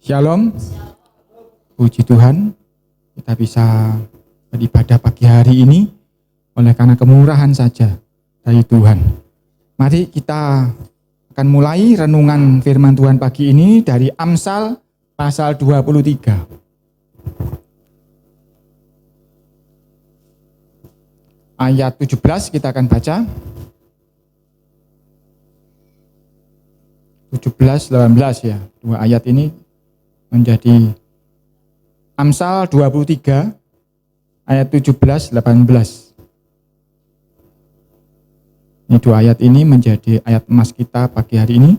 Shalom, puji Tuhan, kita bisa beribadah pagi hari ini oleh karena kemurahan saja dari Tuhan. Mari kita akan mulai renungan firman Tuhan pagi ini dari Amsal pasal 23. Ayat 17 kita akan baca. 17, 18 ya, dua ayat ini menjadi Amsal 23 ayat 17, 18. Ini dua ayat ini menjadi ayat emas kita pagi hari ini.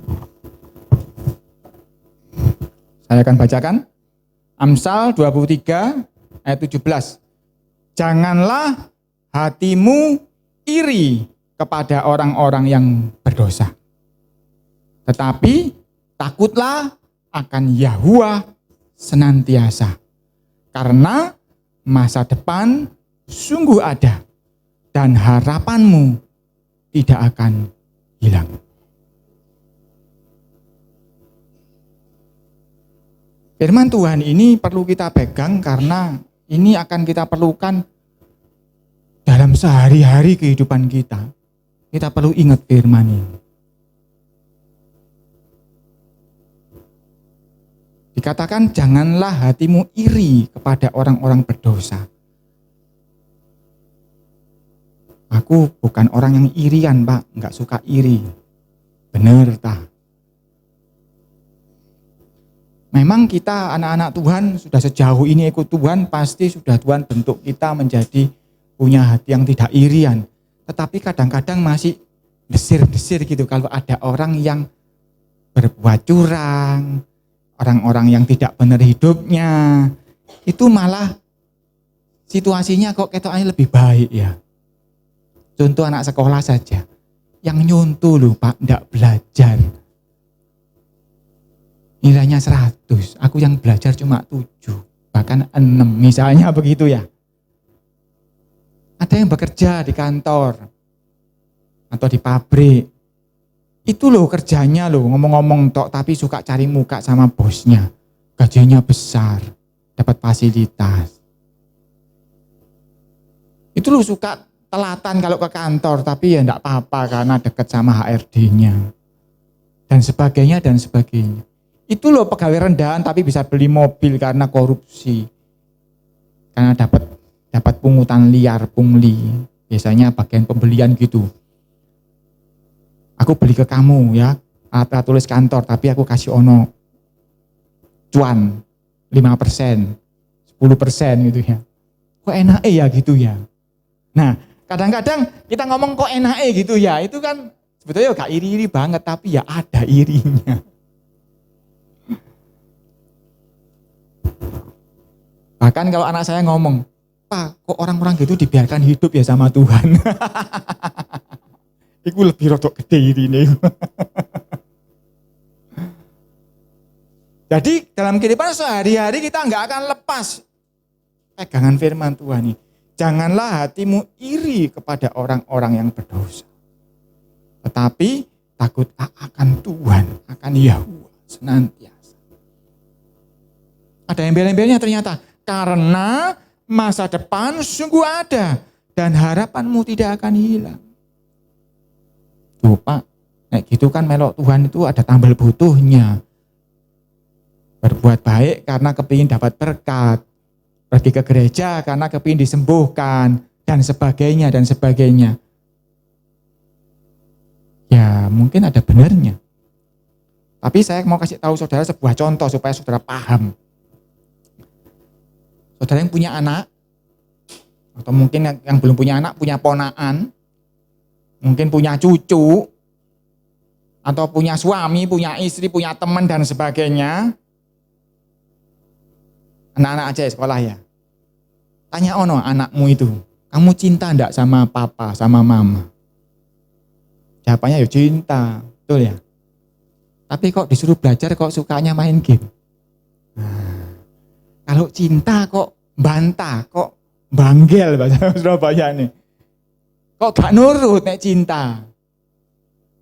Saya akan bacakan. Amsal 23 ayat 17. Janganlah hatimu iri kepada orang-orang yang berdosa, tetapi takutlah akan Yahuwah senantiasa, karena masa depan sungguh ada dan harapanmu tidak akan hilang. Firman Tuhan ini perlu kita pegang karena ini akan kita perlukan dalam sehari-hari kehidupan kita. Kita perlu ingat firman ini. Dikatakan janganlah hatimu iri kepada orang-orang berdosa. Aku bukan orang yang irian, Pak, enggak suka iri. Benar tak? Memang kita anak-anak Tuhan sudah sejauh ini ikut Tuhan, pasti sudah Tuhan bentuk kita menjadi punya hati yang tidak irian. Tetapi kadang-kadang masih desir-desir gitu kalau ada orang yang berbuat curang, orang-orang yang tidak benar hidupnya, itu malah situasinya kok ketoknya lebih baik ya. Contoh anak sekolah saja, yang nyuntuh loh Pak, tidak belajar. Nilainya 100, aku yang belajar cuma 7, bahkan 6 misalnya begitu ya. Ada yang bekerja di kantor, atau di pabrik, itu loh kerjanya loh, ngomong-ngomong tok tapi suka cari muka sama bosnya. Gajinya besar, dapat fasilitas. Itu loh suka telatan kalau ke kantor, tapi ya enggak apa-apa karena dekat sama HRD-nya. Dan sebagainya dan sebagainya. Itu loh pegawai rendahan tapi bisa beli mobil karena korupsi. Karena dapat pungutan liar, pungli. Biasanya bagian pembelian gitu. Aku beli ke kamu ya, alat tulis kantor, tapi aku kasih ono cuan 5%, 10% gitu ya. Kok enak ya gitu ya. Nah, kadang-kadang kita ngomong kok enak gitu ya, itu kan sebetulnya gak iri-iri banget, tapi ya ada irinya. Bahkan kalau anak saya ngomong, Pak, kok orang-orang gitu dibiarkan hidup ya sama Tuhan. Iku lebih rodok gede ini. Jadi dalam kehidupan sehari-hari kita nggak akan lepas pegangan firman Tuhan ini. Janganlah hatimu iri kepada orang-orang yang berdosa, tetapi takut akan Tuhan, akan Yahuwah senantiasa. Ada embel-embelnya ternyata, karena masa depan sungguh ada dan harapanmu tidak akan hilang. Tuh Pak, kayak gitu kan melok Tuhan itu ada tambal butuhnya. Berbuat baik karena kepingin dapat berkat. Pergi ke gereja karena kepingin disembuhkan. Dan sebagainya, dan sebagainya. Ya mungkin ada benarnya. Tapi saya mau kasih tahu saudara sebuah contoh supaya saudara paham. Saudara yang punya anak, atau mungkin yang belum punya anak, punya ponakan, mungkin punya cucu, atau punya suami, punya istri, punya teman dan sebagainya. Anak-anak aja sekolah ya. Tanya ono anakmu itu, kamu cinta enggak sama papa, sama mama? Jawabannya ya cinta, betul ya. Tapi kok disuruh belajar kok sukanya main game? Nah, kalau cinta kok bantah, kok banggel bahasa Surabaya nih. Kok gak nurut nek cinta?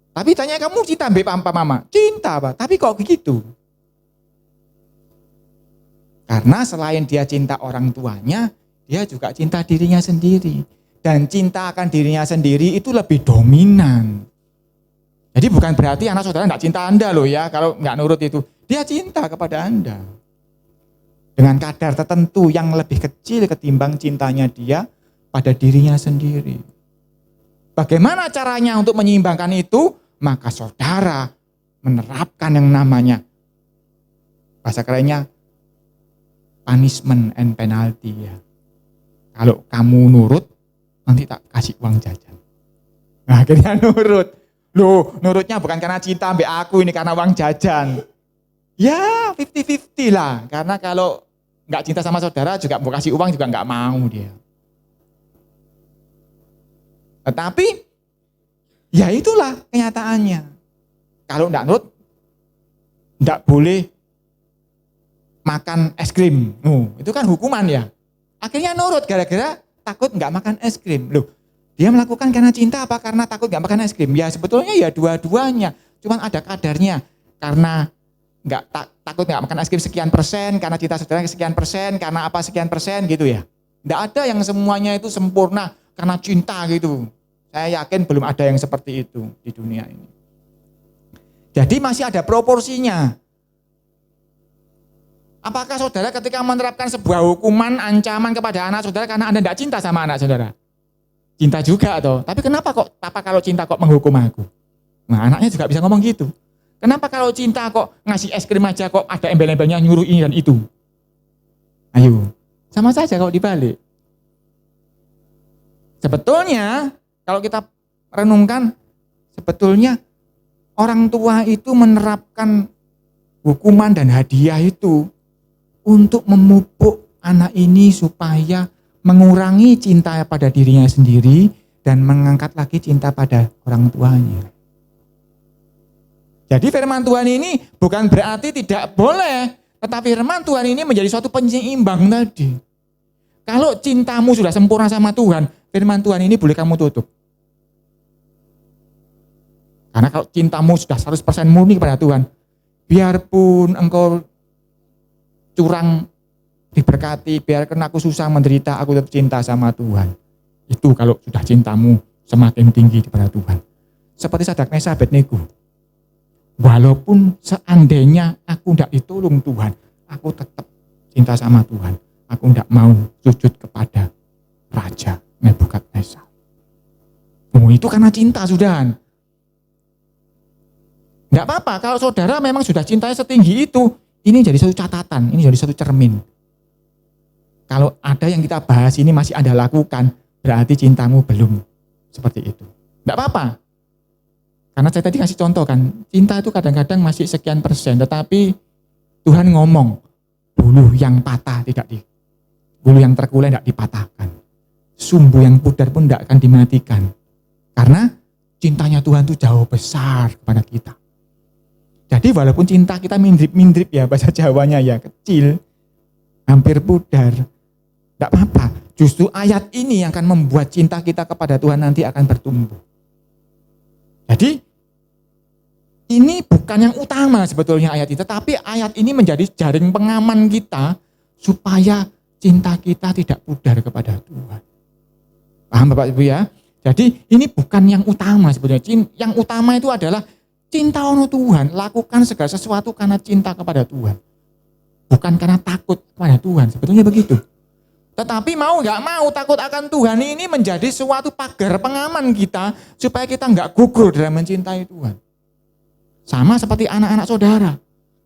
Tapi tanya kamu cinta mbek papa mama? Cinta Pak, tapi kok begitu? Karena selain dia cinta orang tuanya, dia juga cinta dirinya sendiri. Dan cinta akan dirinya sendiri itu lebih dominan. Jadi bukan berarti anak saudara enggak cinta Anda loh ya, kalau enggak nurut itu. Dia cinta kepada Anda. Dengan kadar tertentu yang lebih kecil ketimbang cintanya dia pada dirinya sendiri. Bagaimana caranya untuk menyeimbangkan itu? Maka saudara menerapkan yang namanya, bahasa kerennya, punishment and penalty ya. Kalau kamu nurut, nanti tak kasih uang jajan. Nah, akhirnya nurut. Loh, nurutnya bukan karena cinta ambek aku, ini karena uang jajan. Ya, 50-50 lah. Karena kalau nggak cinta sama saudara juga mau kasih uang juga nggak mau dia. Tetapi, ya itulah kenyataannya. Kalau nggak nurut, nggak boleh makan es krim. Itu kan hukuman ya. Akhirnya nurut gara-gara takut nggak makan es krim. Loh, dia melakukan karena cinta apa karena takut nggak makan es krim? Ya sebetulnya ya dua-duanya. Cuman ada kadarnya. Karena takut nggak makan es krim sekian persen, karena cinta saudara sekian persen, karena apa sekian persen gitu ya. Nggak ada yang semuanya itu sempurna karena cinta gitu. Saya yakin belum ada yang seperti itu di dunia ini. Jadi masih ada proporsinya. Apakah saudara ketika menerapkan sebuah hukuman, ancaman kepada anak saudara karena Anda tidak cinta sama anak saudara? Cinta juga toh. Tapi kenapa kok Papa kalau cinta kok menghukum aku? Nah, anaknya juga bisa ngomong gitu. Kenapa kalau cinta kok ngasih es krim aja kok ada embel-embelnya nyuruh ini dan itu? Ayo, sama saja kalau dibalik. Sebetulnya kalau kita renungkan, sebetulnya orang tua itu menerapkan hukuman dan hadiah itu untuk memupuk anak ini supaya mengurangi cinta pada dirinya sendiri dan mengangkat lagi cinta pada orang tuanya. Jadi firman Tuhan ini bukan berarti tidak boleh, tetapi firman Tuhan ini menjadi suatu penyeimbang tadi. Kalau cintamu sudah sempurna sama Tuhan, firman Tuhan ini boleh kamu tutup. Karena kalau cintamu sudah 100% murni kepada Tuhan, biarpun engkau curang diberkati, biarkan aku susah menderita, aku tetap cinta sama Tuhan. Itu kalau sudah cintamu semakin tinggi kepada Tuhan. Seperti Sadrak Meshach Abednego. Walaupun seandainya aku tidak ditolong Tuhan, aku tetap cinta sama Tuhan. Aku tidak mau sujud kepada Raja Nebukadnezar. Itu karena cinta sudah. Enggak apa-apa kalau saudara memang sudah cintanya setinggi itu, ini jadi satu catatan, ini jadi satu cermin. Kalau ada yang kita bahas ini masih Anda lakukan, berarti cintamu belum seperti itu. Enggak apa-apa. Karena saya tadi kasih contoh kan, cinta itu kadang-kadang masih sekian persen, tetapi Tuhan ngomong, bulu yang patah bulu yang terkulai tidak dipatahkan. Sumbu yang pudar pun tidak akan dimatikan. Karena cintanya Tuhan itu jauh besar kepada kita. Jadi walaupun cinta kita mindrip-mindrip ya, bahasa Jawanya ya, kecil, hampir pudar, tidak apa-apa. Justru ayat ini yang akan membuat cinta kita kepada Tuhan nanti akan bertumbuh. Jadi ini bukan yang utama sebetulnya ayat itu, tetapi ayat ini menjadi jaring pengaman kita supaya cinta kita tidak pudar kepada Tuhan. Paham Bapak Ibu ya? Jadi ini bukan yang utama sebetulnya. Yang utama itu adalah cinta ono Tuhan, lakukan segala sesuatu karena cinta kepada Tuhan. Bukan karena takut kepada Tuhan, sebetulnya begitu. Tetapi mau gak mau takut akan Tuhan ini menjadi suatu pagar pengaman kita supaya kita gak gugur dalam mencintai Tuhan. Sama seperti anak-anak saudara.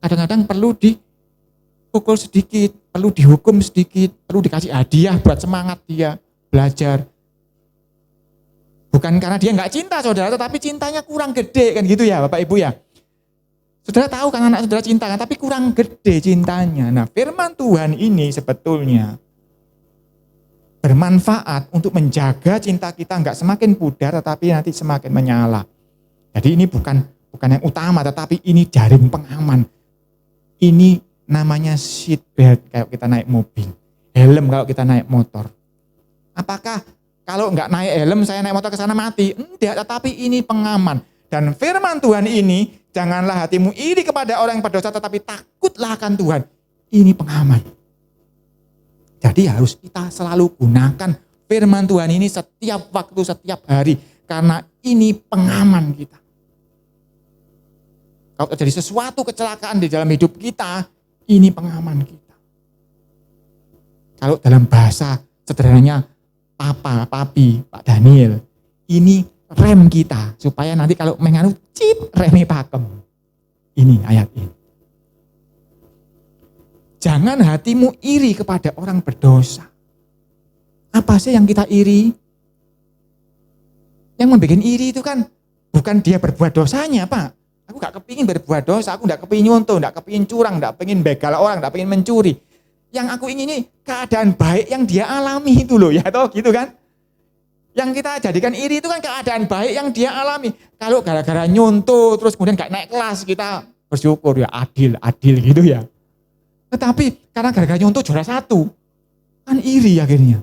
Kadang-kadang perlu dipukul sedikit, perlu dihukum sedikit, perlu dikasih hadiah buat semangat dia belajar. Bukan karena dia gak cinta saudara, tetapi cintanya kurang gede kan gitu ya Bapak Ibu ya. Saudara tahu kan anak saudara cinta kan, tapi kurang gede cintanya. Nah firman Tuhan ini sebetulnya bermanfaat untuk menjaga cinta kita enggak semakin pudar tetapi nanti semakin menyala. Jadi ini bukan yang utama tetapi ini jaring pengaman. Ini namanya seat belt kalau kita naik mobil. Helm kalau kita naik motor. Apakah kalau enggak naik helm saya naik motor ke sana mati? Enggak, tetapi ini pengaman. Dan firman Tuhan ini, janganlah hatimu iri kepada orang yang berdosa tetapi takutlah akan Tuhan. Ini pengaman. Jadi harus kita selalu gunakan firman Tuhan ini setiap waktu, setiap hari. Karena ini pengaman kita. Kalau terjadi sesuatu kecelakaan di dalam hidup kita, ini pengaman kita. Kalau dalam bahasa sederhananya Papa, Papi, Pak Daniel, ini rem kita. Supaya nanti kalau menganut, remnya pakem. Ini ayat ini. Jangan hatimu iri kepada orang berdosa. Apa sih yang kita iri? Yang membuat iri itu kan bukan dia berbuat dosanya, Pak. Aku gak kepingin berbuat dosa, aku gak kepingin nyontoh, gak kepingin curang, gak kepingin begal orang, gak kepingin mencuri. Yang aku ingin ini keadaan baik yang dia alami itu loh, ya toh gitu kan. Yang kita jadikan iri itu kan keadaan baik yang dia alami. Kalau gara-gara nyontoh terus kemudian gak naik kelas, kita bersyukur ya adil gitu ya. Tetapi karena gara-gara nyontoh juara 1, kan iri akhirnya.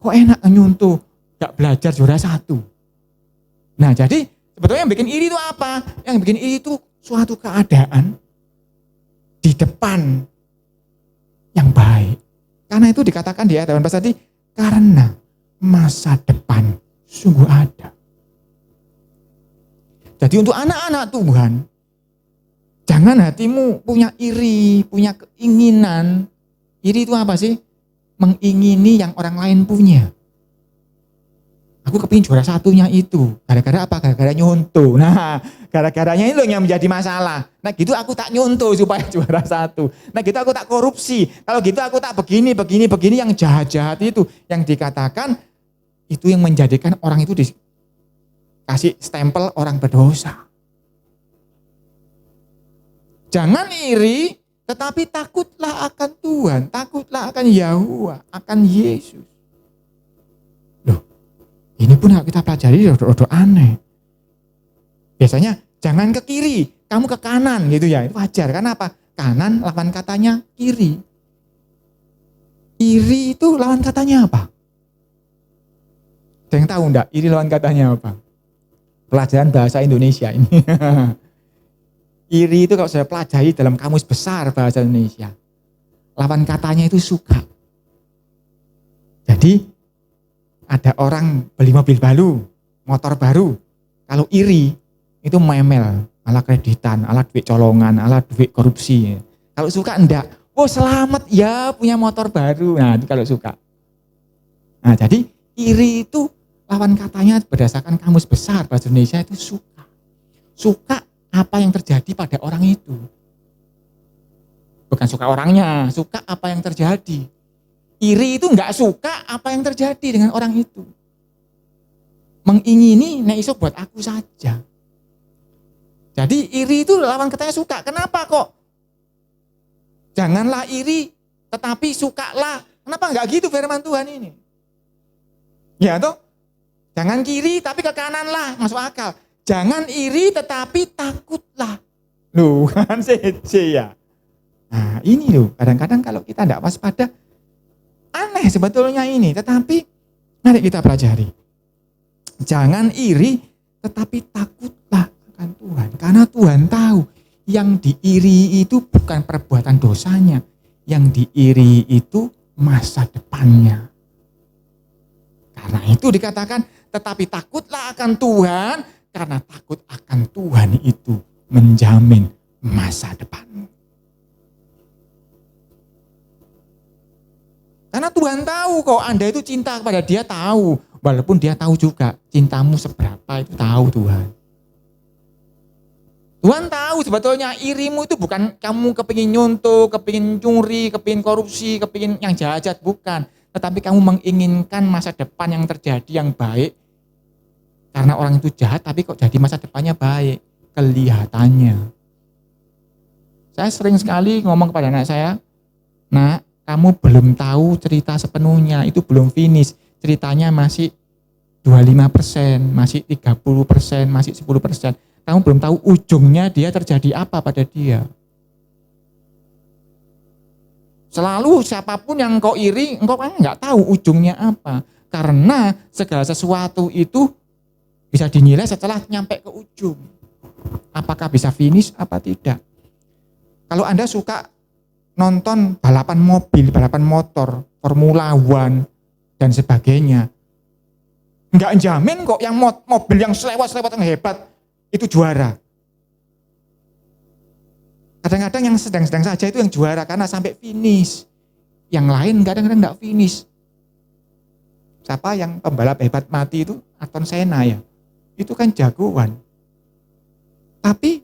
Kok enak nyontoh, gak belajar juara 1. Nah jadi sebetulnya yang bikin iri itu apa? Yang bikin iri itu suatu keadaan di depan yang baik. Karena itu dikatakan di ayat 18 tadi, karena masa depan sungguh ada. Jadi untuk anak-anak Tuhan, jangan hatimu punya iri, punya keinginan. Iri itu apa sih? Mengingini yang orang lain punya. Aku kepingin juara 1-nya itu. Gara-gara apa? Gara-gara nyontoh. Nah, gara-garanya itu yang menjadi masalah. Nah gitu aku tak nyontoh supaya juara 1. Nah gitu aku tak korupsi. Kalau gitu aku tak begini yang jahat-jahat itu. Yang dikatakan itu yang menjadikan orang itu dikasih stempel orang berdosa. Jangan iri, tetapi takutlah akan Tuhan. Takutlah akan Yahuwah, akan Yesus. Ini pun kita pelajari rodo aneh. Biasanya jangan ke kiri, kamu ke kanan gitu ya. Itu wajar, karena apa? Kanan lawan katanya kiri. Iri itu lawan katanya apa? Ada yang tahu enggak? Iri lawan katanya apa? Pelajaran bahasa Indonesia ini. Iri itu kalau saya pelajari dalam kamus besar bahasa Indonesia. Lawan katanya itu suka. Jadi ada orang beli mobil baru, motor baru. Kalau iri, itu memel, ala kreditan, ala duit colongan, ala duit korupsi. Kalau suka enggak, oh selamat ya punya motor baru. Nah itu kalau suka. Nah jadi iri itu lawan katanya berdasarkan kamus besar bahasa Indonesia itu suka. Suka apa yang terjadi pada orang itu. Bukan suka orangnya, suka apa yang terjadi. Iri itu enggak suka apa yang terjadi dengan orang itu. Mengingini, nek iso buat aku saja. Jadi iri itu lawan katanya suka. Kenapa kok? Janganlah iri, tetapi sukalah. Kenapa enggak gitu firman Tuhan ini? Ya toh? Jangan kiri, tapi ke kanan lah. Masuk akal. Jangan iri, tetapi takutlah. Loh, kan sece ya. Nah ini loh, kadang-kadang kalau kita enggak waspada, aneh sebetulnya ini, tetapi mari kita pelajari. Jangan iri, tetapi takutlah akan Tuhan. Karena Tuhan tahu yang diiri itu bukan perbuatan dosanya. Yang diiri itu masa depannya. Karena itu dikatakan, tetapi takutlah akan Tuhan, karena takut akan Tuhan itu menjamin masa depanmu. Karena Tuhan tahu kok Anda itu cinta kepada Dia, tahu. Walaupun Dia tahu juga cintamu seberapa itu tahu Tuhan. Tuhan tahu sebetulnya irimu itu bukan kamu kepingin nyontoh, kepingin curi, kepingin korupsi, kepingin yang jahat-jahat, bukan. Tetapi kamu menginginkan masa depan yang terjadi yang baik. Karena orang itu jahat tapi kok jadi masa depannya baik. Kelihatannya. Saya sering sekali ngomong kepada anak saya, nak, kamu belum tahu cerita sepenuhnya, itu belum finish. Ceritanya masih 25%, masih 30%, masih 10%. Kamu belum tahu ujungnya dia terjadi apa pada dia. Selalu siapapun yang engkau iri, engkau kan nggak tahu ujungnya apa. Karena segala sesuatu itu bisa dinilai setelah nyampe ke ujung. Apakah bisa finish apa tidak. Kalau Anda suka nonton balapan mobil, balapan motor, Formula One, dan sebagainya. Enggak jamin kok yang mobil yang selewat-selewat yang hebat itu juara. Kadang-kadang yang sedang-sedang saja itu yang juara karena sampai finish. Yang lain kadang-kadang enggak finish. Siapa yang pembalap hebat mati itu? Ayrton Senna ya. Itu kan jagoan. Tapi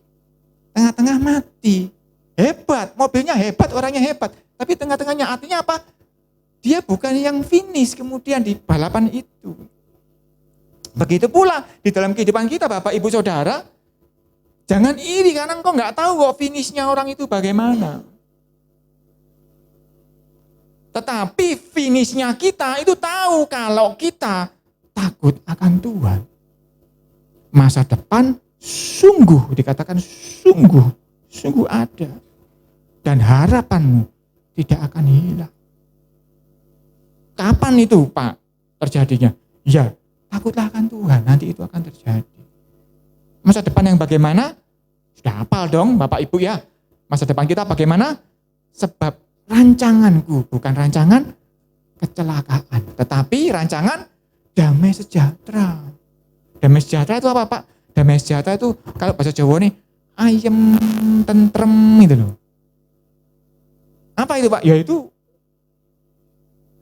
tengah-tengah mati. Hebat, mobilnya hebat, orangnya hebat. Tapi tengah-tengahnya artinya apa? Dia bukan yang finish kemudian di balapan itu. Begitu pula di dalam kehidupan kita Bapak Ibu Saudara, jangan iri karena engkau nggak tahu kok finishnya orang itu bagaimana. Tetapi finishnya kita itu tahu kalau kita takut akan Tuhan. Masa depan sungguh dikatakan sungguh ada. Dan harapanmu tidak akan hilang. Kapan itu Pak terjadinya? Ya, takutlah akan Tuhan, nanti itu akan terjadi. Masa depan yang bagaimana? Sudah hafal dong Bapak Ibu ya. Masa depan kita bagaimana? Sebab rancanganku bukan rancangan kecelakaan, tetapi rancangan damai sejahtera. Damai sejahtera itu apa Pak? Damai sejahtera itu kalau bahasa Jawa nih, ayem, tentrem gitu loh. Apa itu Pak? Ya itu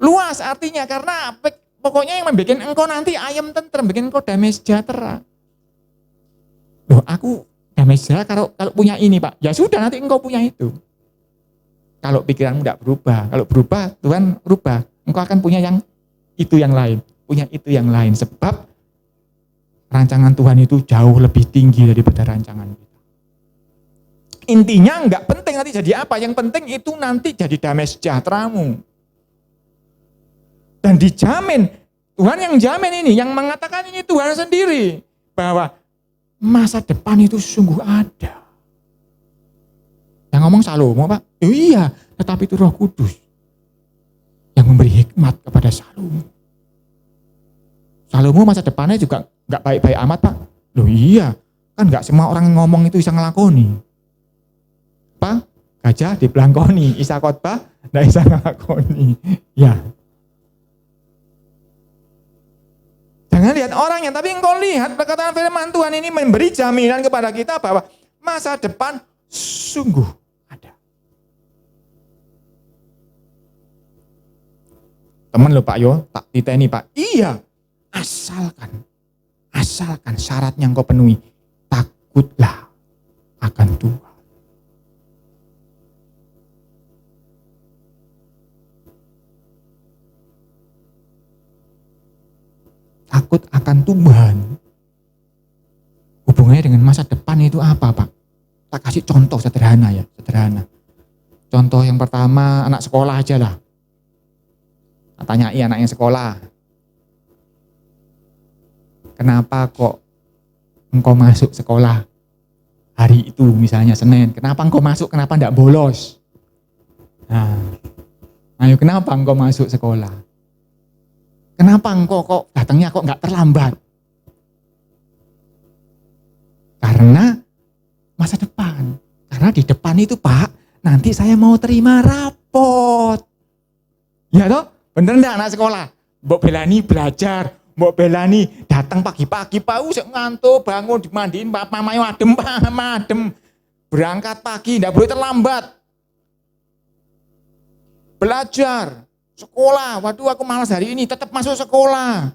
luas artinya karena pokoknya yang membuat engkau nanti ayem tentrem, bikin engkau damai sejahtera. Loh aku damai sejahtera kalau punya ini Pak. Ya sudah nanti engkau punya itu. Kalau pikiranmu tidak berubah, kalau berubah Tuhan rubah, engkau akan punya yang itu yang lain, punya itu yang lain. Sebab rancangan Tuhan itu jauh lebih tinggi daripada rancangan kita. Intinya enggak penting nanti jadi apa, yang penting itu nanti jadi damai sejahteramu. Dan dijamin, Tuhan yang jamin ini, yang mengatakan ini Tuhan sendiri, bahwa masa depan itu sungguh ada. Yang ngomong Salomo Pak, oh iya, tetapi itu Roh Kudus yang memberi hikmat kepada Salomo. Salomo masa depannya juga enggak baik-baik amat Pak. Loh iya, kan enggak semua orang yang ngomong itu bisa ngelakoni. Pak, gajah dibelangkoni, Isa khotbah, enggak bisa ngelakoni. Ya. Jangan lihat orangnya, tapi engkau lihat perkataan firman Tuhan ini memberi jaminan kepada kita bahwa masa depan sungguh ada. Teman lo Pak Yo, tak titeni Pak. Iya, asalkan syaratnya engkau penuhi, takutlah akan Tuhan. Takut akan Tuhan. Hubungannya dengan masa depan itu apa Pak? Tak kasih contoh sederhana ya, sederhana. Contoh yang pertama anak sekolah aja lah. Tanyai anak yang sekolah. Kenapa kok engkau masuk sekolah hari itu misalnya Senin? Kenapa engkau masuk? Kenapa enggak bolos? Nah, ayo kenapa engkau masuk sekolah? Kenapa engkau kok datangnya kok enggak terlambat? Karena masa depan. Karena di depan itu Pak, nanti saya mau terima rapot. Ya toh? Bener enggak anak sekolah? Mbok belani belajar, mbok belani datang pagi-pagi Pak, usah ngantuk, bangun dimandiin Pak, mamayo adem. Berangkat pagi, enggak boleh terlambat. Belajar, sekolah, waduh aku malas hari ini, tetap masuk sekolah.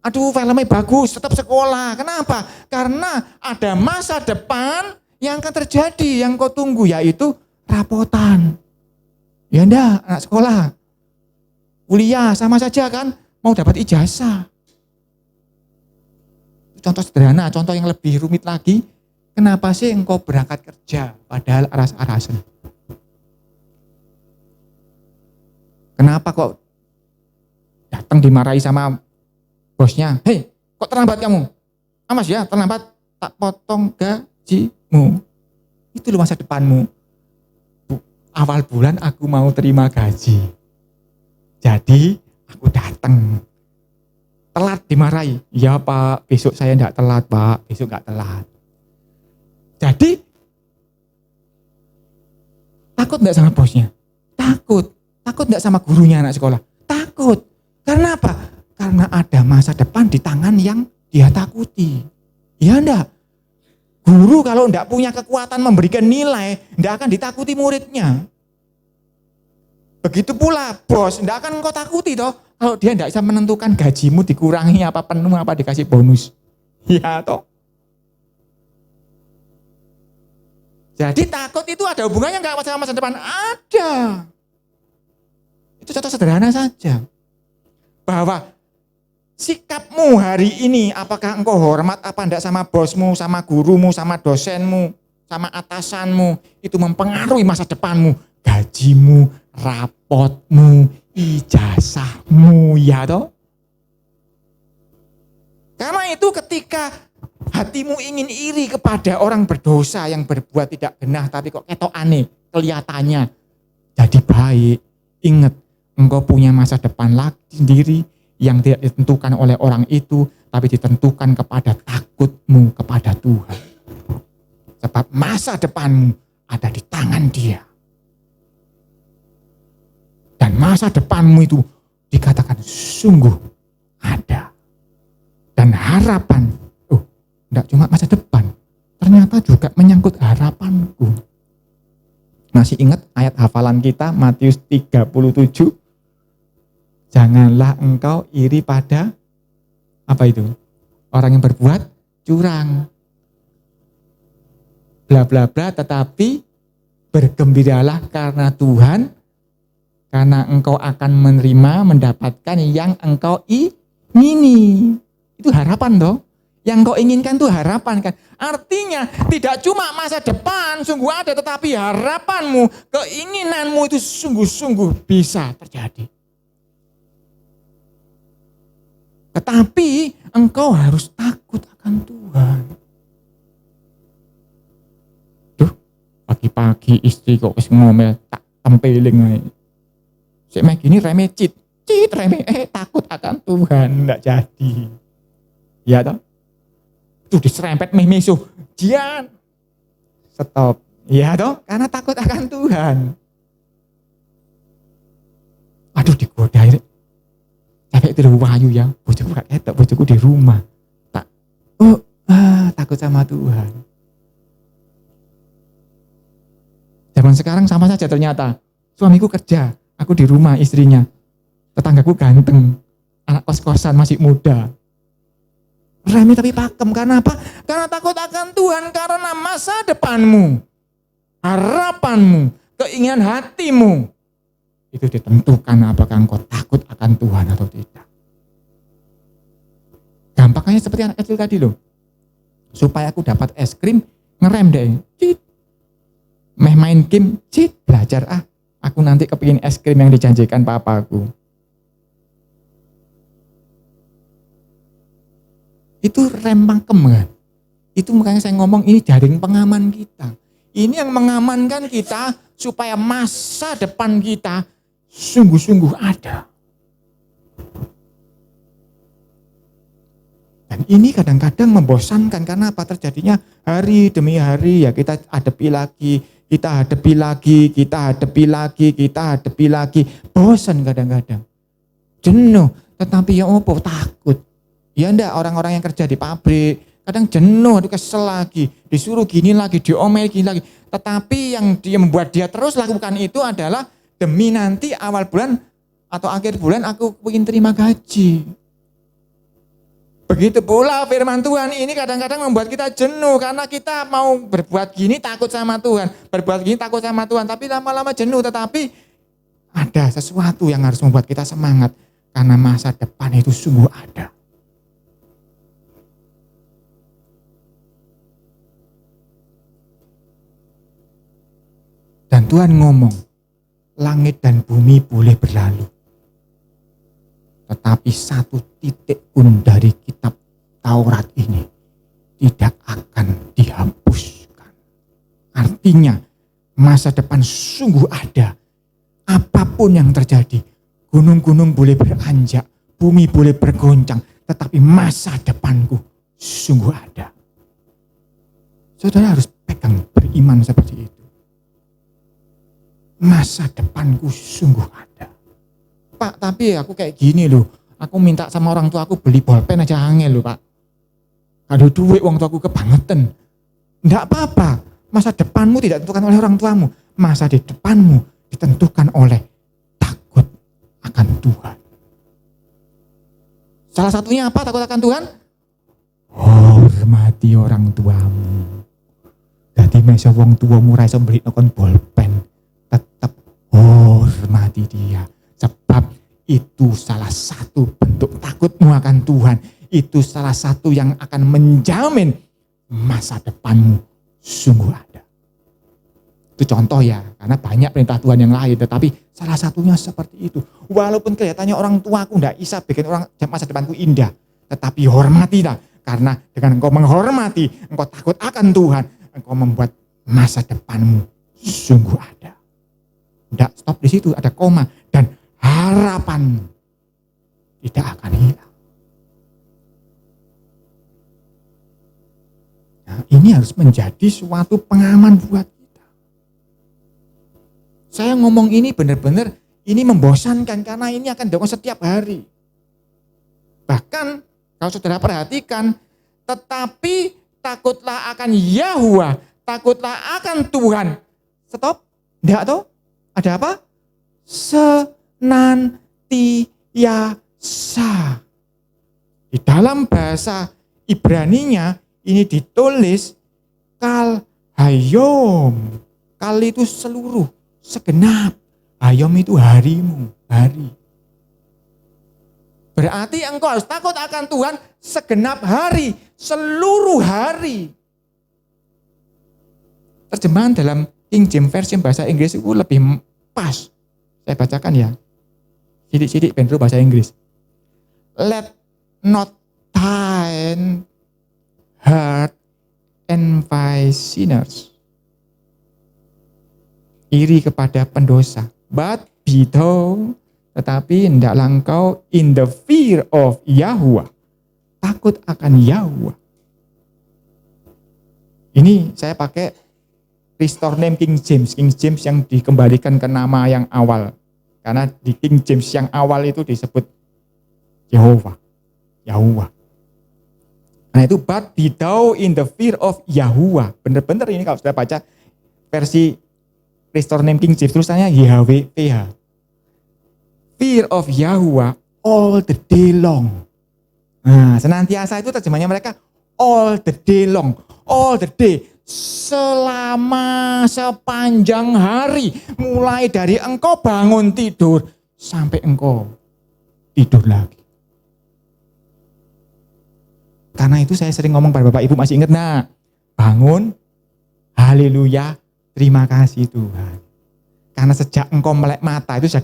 Aduh filmnya bagus, tetap sekolah. Kenapa? Karena ada masa depan yang akan terjadi, yang kau tunggu, yaitu rapotan. Ya enggak, anak sekolah. Kuliah sama saja kan, mau dapat ijazah. Contoh sederhana, contoh yang lebih rumit lagi, kenapa sih engkau berangkat kerja padahal aras-arasan? Kenapa kok datang dimarahi sama bosnya? Hei, kok terlambat kamu? Amas ya, terlambat, tak potong gajimu. Itu loh masa depanmu. Awal bulan aku mau terima gaji. Jadi aku datang. Telat dimarahi. Ya Pak, besok saya enggak telat Pak, besok enggak telat. Jadi Takut enggak sama bosnya? Takut. Takut enggak sama gurunya anak sekolah? Takut. Karena apa? Karena ada masa depan di tangan yang dia takuti. Ya enggak? Guru kalau enggak punya kekuatan memberikan nilai, enggak akan ditakuti muridnya. Begitu pula bos, enggak akan engkau takuti toh. Kalau dia enggak bisa menentukan gajimu dikurangi apa penuh apa dikasih bonus. Ya toh. Jadi takut itu ada hubungannya enggak sama masa depan? Ada. Itu contoh sederhana saja. Bahwa sikapmu hari ini, apakah engkau hormat apa enggak sama bosmu, sama gurumu, sama dosenmu, sama atasanmu, itu mempengaruhi masa depanmu, gajimu, rapotmu, ijazahmu, ya toh? Karena itu ketika hatimu ingin iri kepada orang berdosa yang berbuat tidak benar, tapi kok ketok aneh, kelihatannya jadi baik, ingat, engkau punya masa depan lagi sendiri yang tidak ditentukan oleh orang itu, tapi ditentukan kepada takutmu kepada Tuhan. Sebab masa depanmu ada di tangan Dia. Dan masa depanmu itu dikatakan sungguh ada. Dan harapan, tidak cuma masa depan, ternyata juga menyangkut harapanku. Masih ingat ayat hafalan kita Matius 37? Janganlah engkau iri pada apa itu? Orang yang berbuat curang. Bla bla bla, tetapi bergembiralah karena Tuhan, karena engkau akan menerima, mendapatkan yang engkau ingini. Itu harapan toh. Yang engkau inginkan itu harapan kan. Artinya tidak cuma masa depan sungguh ada, tetapi harapanmu, keinginanmu itu sungguh-sungguh bisa terjadi. Tetapi engkau harus takut akan Tuhan. Duh, pagi-pagi istri kok ngomel tak tempeling. Sik mek gini remeh cit remeh takut akan Tuhan enggak jadi. Ya toh? Tuh diserempet misuh. Jian. Stop. Ya toh? Karena takut akan Tuhan. Aduh digoda ini. Capek itu wahyu ya, bojoku gak ketok, bojoku di rumah. Tak, takut sama Tuhan. Zaman sekarang sama saja ternyata. Suamiku kerja, aku di rumah istrinya. Tetanggaku ganteng, anak kos-kosan masih muda. Remi tapi pakem, karena apa? Karena takut akan Tuhan, karena masa depanmu, harapanmu, keinginan hatimu, itu ditentukan apakah engkau takut akan Tuhan atau tidak. Gampangnya seperti anak kecil tadi loh. Supaya aku dapat es krim, ngerem deh. Cit. Meh main game, cit, belajar Aku nanti kepingin es krim yang dijanjikan papaku. Itu rem pakem kan. Itu makanya saya ngomong ini jaring pengaman kita. Ini yang mengamankan kita supaya masa depan kita sungguh-sungguh ada. Dan ini kadang-kadang membosankan karena apa? Terjadinya hari demi hari ya kita hadapi lagi, kita hadapi lagi, kita hadapi lagi, kita hadapi lagi. Bosan kadang-kadang. Jenuh, tetapi ya opo takut. Ya enggak, orang-orang yang kerja di pabrik kadang jenuh, kesel lagi, disuruh gini lagi, diomel gini lagi. Tetapi yang dia membuat dia terus lakukan itu adalah demi nanti awal bulan atau akhir bulan aku ingin terima gaji. Begitu pula firman Tuhan ini kadang-kadang membuat kita jenuh karena kita mau berbuat gini takut sama Tuhan, berbuat gini takut sama Tuhan, tapi lama-lama jenuh. Tetapi ada sesuatu yang harus membuat kita semangat karena masa depan itu sungguh ada. Dan Tuhan ngomong, langit dan bumi boleh berlalu. Tetapi satu titik pun dari kitab Taurat ini tidak akan dihapuskan. Artinya masa depan sungguh ada. Apapun yang terjadi, gunung-gunung boleh beranjak, bumi boleh bergoncang, tetapi masa depanku sungguh ada. Saudara harus pegang beriman seperti itu. masa depanku sungguh ada. Pak, tapi aku kayak gini loh. Aku minta sama orang tua aku beli bolpen aja angel loh Pak. Ada duit uang tuaku kebangetan. Enggak apa-apa. Masa depanmu tidak ditentukan oleh orang tuamu. Masa di depanmu ditentukan oleh takut akan Tuhan. Salah satunya apa takut akan Tuhan? Hormati orang tuamu. Jadi mesa wong tuamu ra iso mbelekno bolpen, tetap hormati dia. Sebab itu salah satu bentuk takutmu akan Tuhan. Itu salah satu yang akan menjamin masa depanmu sungguh ada. Itu contoh ya, karena banyak perintah Tuhan yang lain, tetapi salah satunya seperti itu. Walaupun kelihatannya orang tuaku enggak bisa bikin masa depanku indah, tetapi hormatilah. Karena dengan engkau menghormati, engkau takut akan Tuhan, engkau membuat masa depanmu sungguh ada. Tidak stop di situ, ada koma, dan harapanmu tidak akan hilang. Nah, ini harus menjadi suatu pengaman buat kita. Saya ngomong ini benar-benar ini membosankan karena ini akan dilakukan setiap hari. Bahkan kalau saudara perhatikan, tetapi takutlah akan Yahuwah, takutlah akan Tuhan. Stop, enggak tahu? Ada apa? Senantiasa. Di dalam bahasa Ibraninya ini ditulis kal hayom. Kal itu seluruh, segenap. Hayom itu harimu, hari. Berarti engkau harus takut akan Tuhan segenap hari, seluruh hari. Terjemahan dalam King James Version bahasa Inggris itu lebih pas. Saya bacakan ya. Sidik-sidik benro bahasa Inggris. Let not thine heart envy sinners. Iri kepada pendosa. But be thou, tetapi hendaklah engkau in the fear of Yahuwah. Takut akan Yahuwah. Ini saya pakai restore name King James. King James yang dikembalikan ke nama yang awal. Karena di King James yang awal itu disebut Yahuwah. Nah itu but be thou in the fear of Yahuwah. Benar-benar ini kalau sudah baca versi restore name King James tulisannya YHWH. Fear of Yahuwah all the day long. Nah, senantiasa itu terjemahnya mereka all the day long. All the day. Selama sepanjang hari. Mulai dari engkau bangun tidur. Sampai engkau tidur lagi. Karena itu saya sering ngomong pada Bapak Ibu masih ingat nah. Bangun. Haleluya. Terima kasih Tuhan. Karena sejak engkau melek mata itu sudah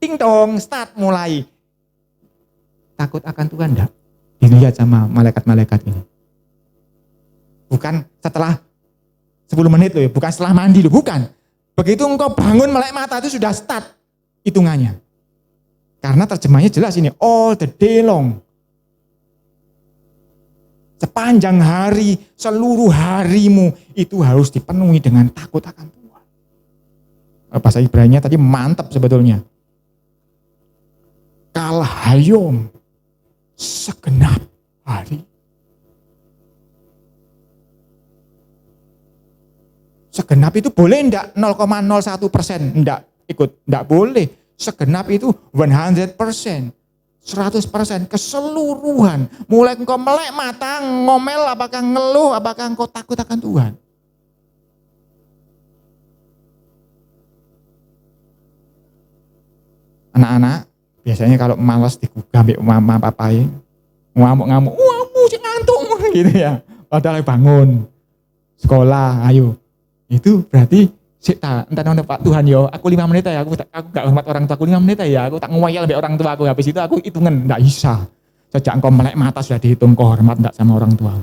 ting dong, start mulai. Takut akan Tuhan enggak? Dilihat sama malaikat-malaikat ini. Bukan setelah 10 menit loh ya, bukan setelah mandi loh, bukan. Begitu engkau bangun melek mata itu sudah start hitungannya. Karena terjemahnya jelas ini, all the day long. Sepanjang hari, seluruh harimu itu harus dipenuhi dengan takut akan Tuhan. Bahasa Ibrani tadi mantap sebetulnya. Kal hayom, segenap hari. Segenap itu boleh enggak 0,01%? Enggak ikut, enggak boleh. Segenap itu 100%. 100% keseluruhan. Mulai engkau melek mata, ngomel, apakah ngeluh, apakah engkau takut akan Tuhan. Anak-anak, biasanya kalau malas digugah mbek mama papai, ngamuk-ngamuk, sih ngantuk gitu ya. Padahal bangun, sekolah, ayo. Itu berarti entah nonton Pak Tuhan yo, aku 5 menit ya, aku gak hormat orang tua aku 5 menit ya, aku tak ngwayal mbek orang tua aku. Habis itu aku hitungan, enggak bisa. Sejak engkau melek mata sudah dihitung kau hormat enggak sama orang tua.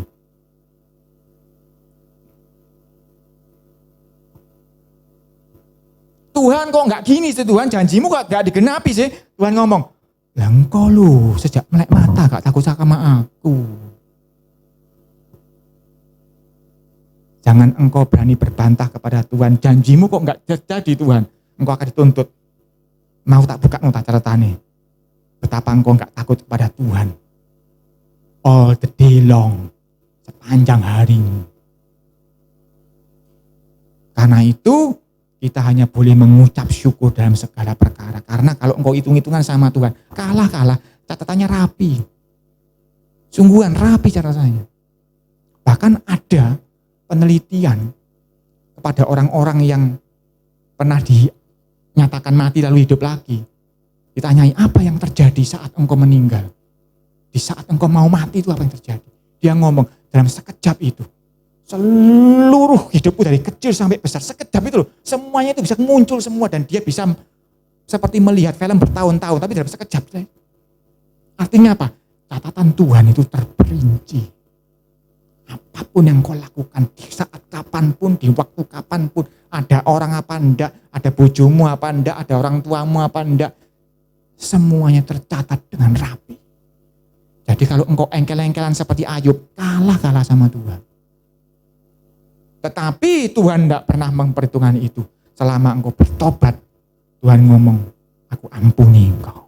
Tuhan kok enggak gini sih Tuhan, janjimu kok enggak digenapi sih. Tuhan ngomong, lah engkau lu sejak melek mata gak takut sama aku. Jangan engkau berani berbantah kepada Tuhan, janjimu kok enggak jadi Tuhan. engkau akan dituntut. Mau tak buka nota catatane. Betapa engkau enggak takut kepada Tuhan. All the day long. Sepanjang hari. Karena itu kita hanya boleh mengucap syukur dalam segala perkara. Karena kalau engkau hitung-hitungan sama Tuhan, kalah, catatannya rapi. Sungguhan rapi catatannya. Bahkan ada penelitian kepada orang-orang yang pernah dinyatakan mati lalu hidup lagi. Ditanyai apa yang terjadi saat engkau meninggal. Di saat engkau mau mati itu apa yang terjadi. Dia ngomong dalam sekejap itu. Seluruh hidupku dari kecil sampai besar, sekejap itu loh, semuanya itu bisa muncul semua dan dia bisa seperti melihat film bertahun-tahun, tapi dalam sekejap. Artinya apa? Catatan Tuhan itu terperinci. Apapun yang kau lakukan, di saat kapanpun, di waktu kapanpun, ada orang apa enggak, ada bojomu apa enggak, ada orang tuamu apa enggak, semuanya tercatat dengan rapi. Jadi kalau engkau engkel-engkelan seperti Ayub, kalah sama Tuhan. Tetapi Tuhan tidak pernah memperhitungkan itu. Selama engkau bertobat, Tuhan ngomong, aku ampuni engkau.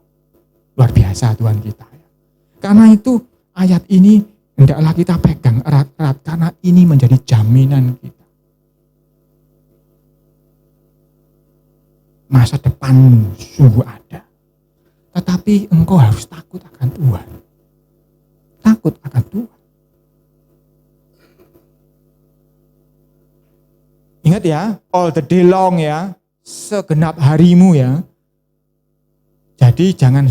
Luar biasa Tuhan kita. Karena itu ayat ini hendaklah kita pegang erat-erat. Karena ini menjadi jaminan kita. Masa depanmu sungguh ada. Tetapi engkau harus takut akan Tuhan. Takut akan Tuhan. Ingat ya, all the day long ya, segenap harimu ya. Jadi jangan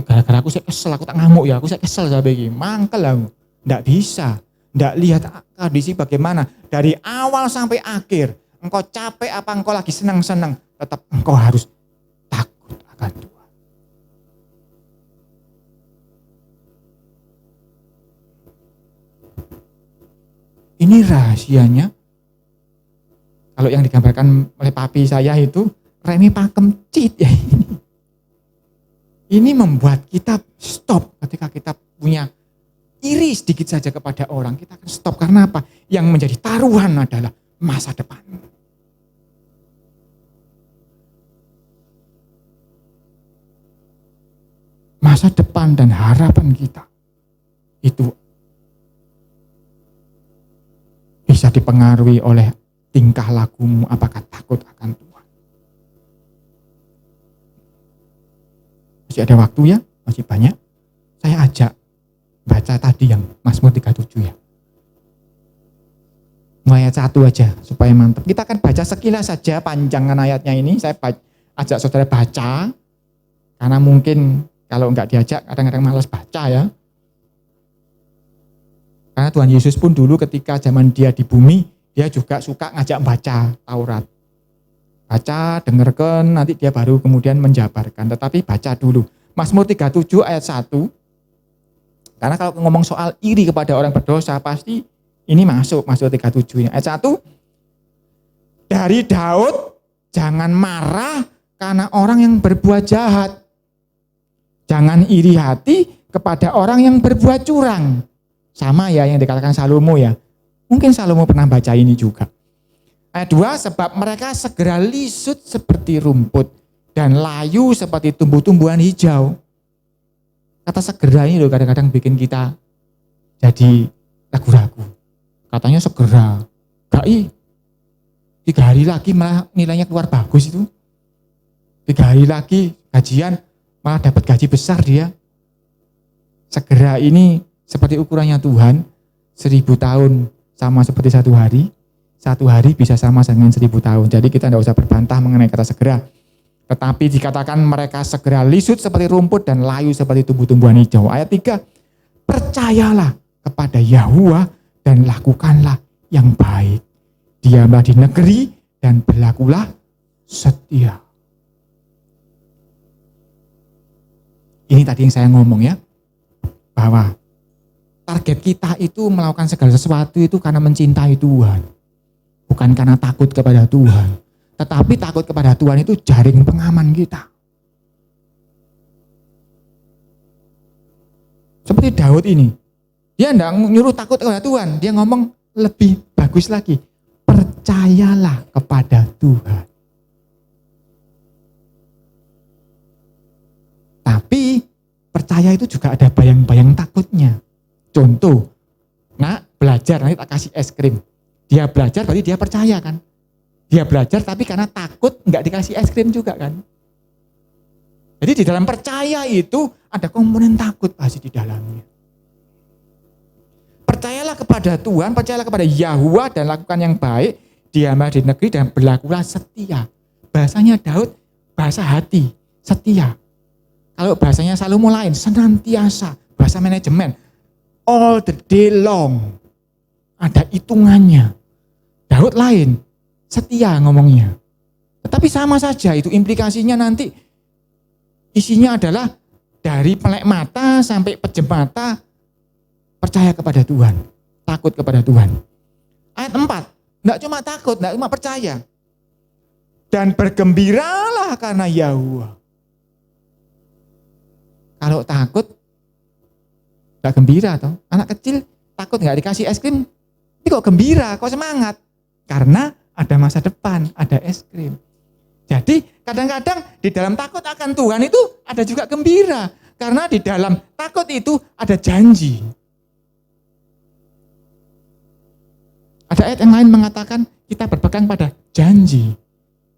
gara-gara aku kesel, aku tak ngamuk ya, aku kesel sampai ini, mangkel aku. Nggak bisa, nggak lihat kondisi bagaimana. Dari awal sampai akhir, engkau capek apa engkau lagi senang-senang, tetap engkau harus takut akan Tuhan. Ini rahasianya. Kalau yang digambarkan oleh papi saya itu remi pakem cit ya ini. Ini membuat kita stop ketika kita punya iri sedikit saja kepada orang. Kita akan stop karena apa? Yang menjadi taruhan adalah masa depan. Masa depan dan harapan kita itu bisa dipengaruhi oleh tingkah lakumu, apakah takut akan Tuhan. Masih ada waktu ya, masih banyak. Saya ajak baca tadi yang Mazmur 37 ya. Mulai ayat 1 aja supaya mantap. Kita akan baca sekilas saja panjangan ayatnya ini. Saya ajak saudara baca, karena mungkin kalau enggak diajak kadang-kadang malas baca ya. Karena Tuhan Yesus pun dulu ketika zaman dia di bumi, dia juga suka ngajak baca Taurat. Baca, dengarkan, nanti dia baru kemudian menjabarkan. Tetapi baca dulu. Mazmur 37 ayat 1. Karena kalau ngomong soal iri kepada orang berdosa, pasti ini masuk Mazmur 37. Ayat 1. Dari Daud, jangan marah karena orang yang berbuat jahat. Jangan iri hati kepada orang yang berbuat curang. Sama ya yang dikatakan Salomo ya. Mungkin Salomo pernah baca ini juga. Ayat 2, sebab mereka segera lisut seperti rumput dan layu seperti tumbuh-tumbuhan hijau. Kata segera ini loh kadang-kadang bikin kita jadi ragu-ragu. Katanya segera. Gak 3 hari lagi malah nilainya keluar bagus itu. 3 hari lagi gajian malah dapat gaji besar dia. Segera ini seperti ukurannya Tuhan, 1000 tahun sama seperti 1 hari. 1 hari bisa sama dengan 1000 tahun. Jadi kita tidak usah berbantah mengenai kata segera. Tetapi dikatakan mereka segera lisut seperti rumput dan layu seperti tumbuh-tumbuhan hijau. Ayat 3, percayalah kepada Yahuwah dan lakukanlah yang baik. Diamlah di negeri dan berlakulah setia. Ini tadi yang saya ngomong ya, bahwa target kita itu melakukan segala sesuatu itu karena mencintai Tuhan. Bukan karena takut kepada Tuhan. Tetapi takut kepada Tuhan itu jaring pengaman kita. Seperti Daud ini. Dia tidak nyuruh takut kepada Tuhan. Dia ngomong lebih bagus lagi. Percayalah kepada Tuhan. Tapi percaya itu juga ada bayang-bayang takutnya. Contoh, belajar nanti tak kasih es krim. Dia belajar berarti dia percaya kan. Dia belajar tapi karena takut nggak dikasih es krim juga kan. Jadi di dalam percaya itu ada komponen takut pasti di dalamnya. Percayalah kepada Tuhan, percayalah kepada Yahuwah dan lakukan yang baik, diamlah di negeri dan berlakulah setia. Bahasanya Daud, bahasa hati, setia. Kalau bahasanya Salomo lain, senantiasa, bahasa manajemen, all the day long. Ada hitungannya. Daud lain, setia ngomongnya. Tetapi sama saja itu implikasinya nanti isinya adalah dari melek mata sampai pejem mata, percaya kepada Tuhan, takut kepada Tuhan. Ayat 4, enggak cuma takut, enggak cuma percaya. Dan bergembiralah karena Yahuwah. Kalau takut, enggak gembira toh. Anak kecil takut enggak dikasih es krim, tapi kok gembira, kok semangat. Karena ada masa depan, ada es krim. Jadi kadang-kadang di dalam takut akan Tuhan itu ada juga gembira. Karena di dalam takut itu ada janji. Ada ayat yang lain mengatakan kita berpegang pada janji.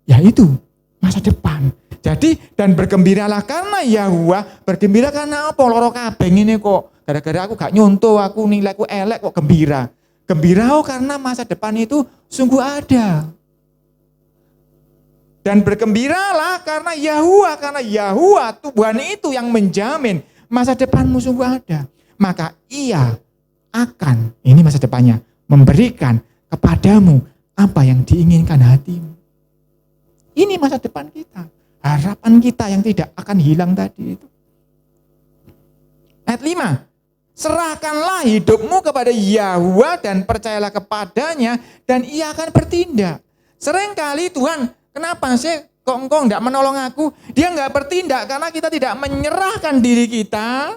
Yaitu masa depan. Jadi dan bergembiralah karena Yahuwah, bergembira karena apa? Loro kabeng ini kok. Gara-gara aku gak nyontoh, aku nilaiku elek kok gembira. Gembira karena masa depan itu sungguh ada. Dan bergembiralah karena Yahuwah Tuhan itu yang menjamin masa depanmu sungguh ada. Maka ia akan, ini masa depannya, memberikan kepadamu apa yang diinginkan hatimu. Ini masa depan kita, harapan kita yang tidak akan hilang tadi itu. Ayat 5, serahkanlah hidupmu kepada Yahuwah dan percayalah kepadanya dan ia akan bertindak. Seringkali Tuhan, kenapa sih kok engkau enggak menolong aku? Dia enggak bertindak karena kita tidak menyerahkan diri kita,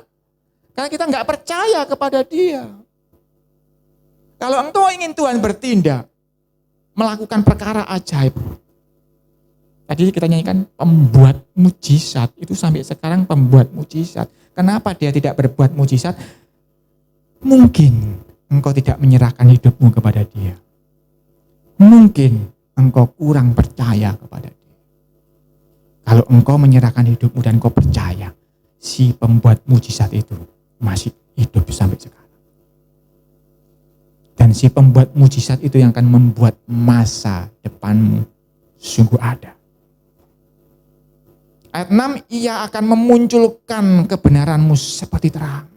karena kita enggak percaya kepada dia. Kalau engkau ingin Tuhan bertindak, melakukan perkara ajaib. Tadi kita nyanyikan pembuat mujizat, itu sampai sekarang pembuat mujizat. Kenapa dia tidak berbuat mujizat? Mungkin engkau tidak menyerahkan hidupmu kepada dia. Mungkin engkau kurang percaya kepada dia. Kalau engkau menyerahkan hidupmu dan engkau percaya, si pembuat mujizat itu masih hidup sampai sekarang. Dan si pembuat mujizat itu yang akan membuat masa depanmu sungguh ada. Ayat 6, ia akan memunculkan kebenaranmu seperti terang.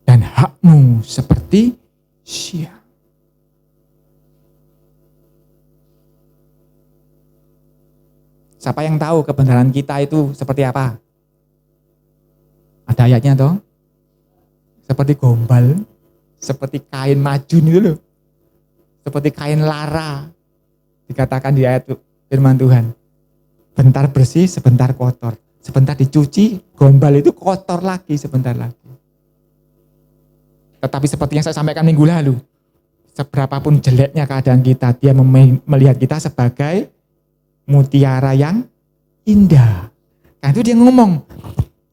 Dan hakmu seperti siang. Siapa yang tahu kebenaran kita itu seperti apa? Ada ayatnya toh? Seperti gombal, seperti kain majun itu loh. Seperti kain lara. Dikatakan di ayat firman Tuhan. Bentar bersih, sebentar kotor. Sebentar dicuci, gombal itu kotor lagi sebentar lagi. Tetapi seperti yang saya sampaikan minggu lalu, seberapapun jeleknya keadaan kita, dia melihat kita sebagai mutiara yang indah. Nah itu dia ngomong,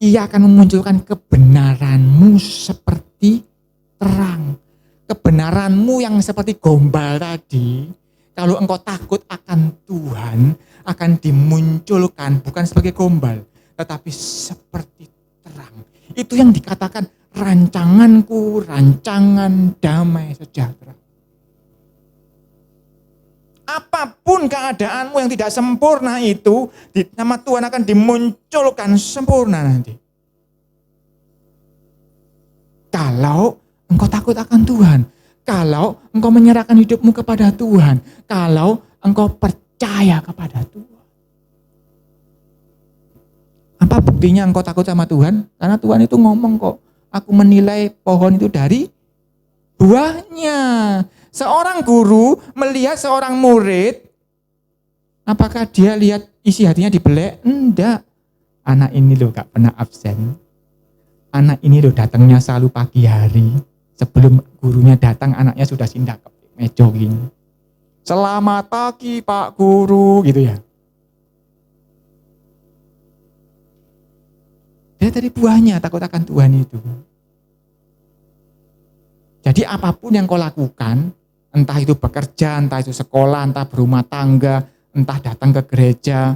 ia akan memunculkan kebenaranmu seperti terang. Kebenaranmu yang seperti gombal tadi, kalau engkau takut akan Tuhan, akan dimunculkan bukan sebagai gombal, tetapi seperti terang. Itu yang dikatakan rancanganku, rancangan damai sejahtera. Apapun keadaanmu yang tidak sempurna itu, di nama Tuhan akan dimunculkan sempurna nanti. Kalau engkau takut akan Tuhan, kalau engkau menyerahkan hidupmu kepada Tuhan, kalau engkau percaya kepada Tuhan. Apa buktinya engkau takut sama Tuhan? Karena Tuhan itu ngomong kok, aku menilai pohon itu dari buahnya. Seorang guru melihat seorang murid, apakah dia lihat isi hatinya dibelek? Enggak. Anak ini loh gak pernah absen. Anak ini loh datangnya selalu pagi hari. Sebelum gurunya datang, anaknya sudah sindak ke meja gini. Selamat pagi Pak Guru, gitu ya. Dari buahnya takut akan Tuhan itu. Jadi apapun yang kau lakukan, entah itu bekerja, entah itu sekolah, entah berumah tangga, entah datang ke gereja,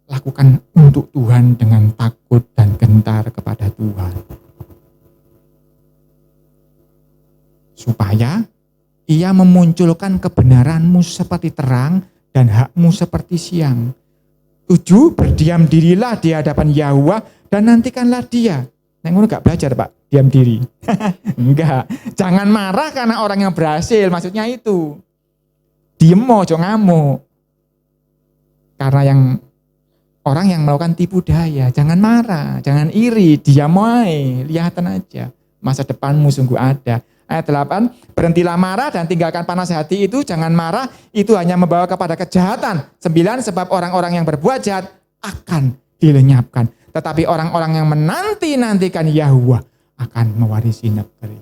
lakukan untuk Tuhan dengan takut dan gentar kepada Tuhan. Supaya ia memunculkan kebenaranmu seperti terang dan hakmu seperti siang. 7, berdiam dirilah di hadapan Yahuwah dan nantikanlah dia. Nek ngono gak belajar Pak, diam diri. Enggak, jangan marah karena orang yang berhasil, maksudnya itu. Diem ojo ngamuk. Karena orang yang melakukan tipu daya, jangan marah, jangan iri, diam wae, lihatan aja. Masa depanmu sungguh ada. Ayat 8, berhentilah marah dan tinggalkan panas hati itu, jangan marah, itu hanya membawa kepada kejahatan. 9, sebab orang-orang yang berbuat jahat akan dilenyapkan. Tetapi orang-orang yang menanti-nantikan Yahuwah akan mewarisi negeri.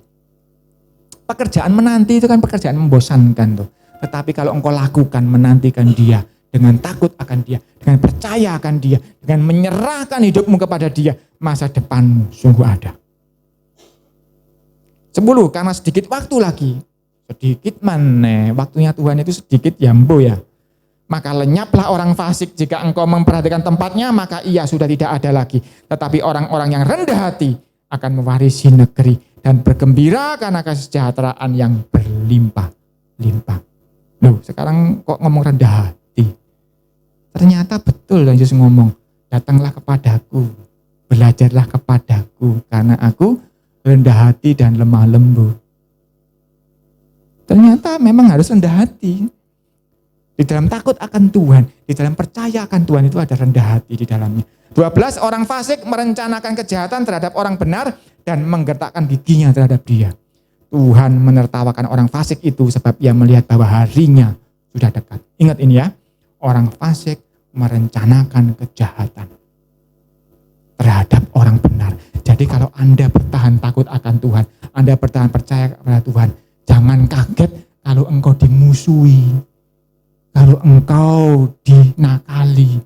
Pekerjaan menanti itu kan pekerjaan membosankan tuh. Tetapi kalau engkau lakukan menantikan dia, dengan takut akan dia, dengan percaya akan dia, dengan menyerahkan hidupmu kepada dia, masa depanmu sungguh ada. 10, karena sedikit waktu lagi. Sedikit mana, waktunya Tuhan itu sedikit ya mbo ya. Maka lenyaplah orang fasik, jika engkau memperhatikan tempatnya, maka ia sudah tidak ada lagi. Tetapi orang-orang yang rendah hati akan mewarisi negeri dan bergembira karena kesejahteraan yang berlimpah-limpah. Loh, sekarang kok ngomong rendah hati? Ternyata betul Yesus ngomong, datanglah kepadaku, belajarlah kepadaku, karena aku rendah hati dan lemah lembut. Ternyata memang harus rendah hati. Di dalam takut akan Tuhan, di dalam percaya akan Tuhan itu ada rendah hati di dalamnya. 12, orang fasik merencanakan kejahatan terhadap orang benar dan menggertakkan giginya terhadap dia. Tuhan menertawakan orang fasik itu sebab ia melihat bahwa harinya sudah dekat. Ingat ini ya, orang fasik merencanakan kejahatan terhadap orang benar. Jadi kalau Anda bertahan takut akan Tuhan, Anda bertahan percaya kepada Tuhan, jangan kaget kalau engkau dimusuhi. Kalau engkau dinakali,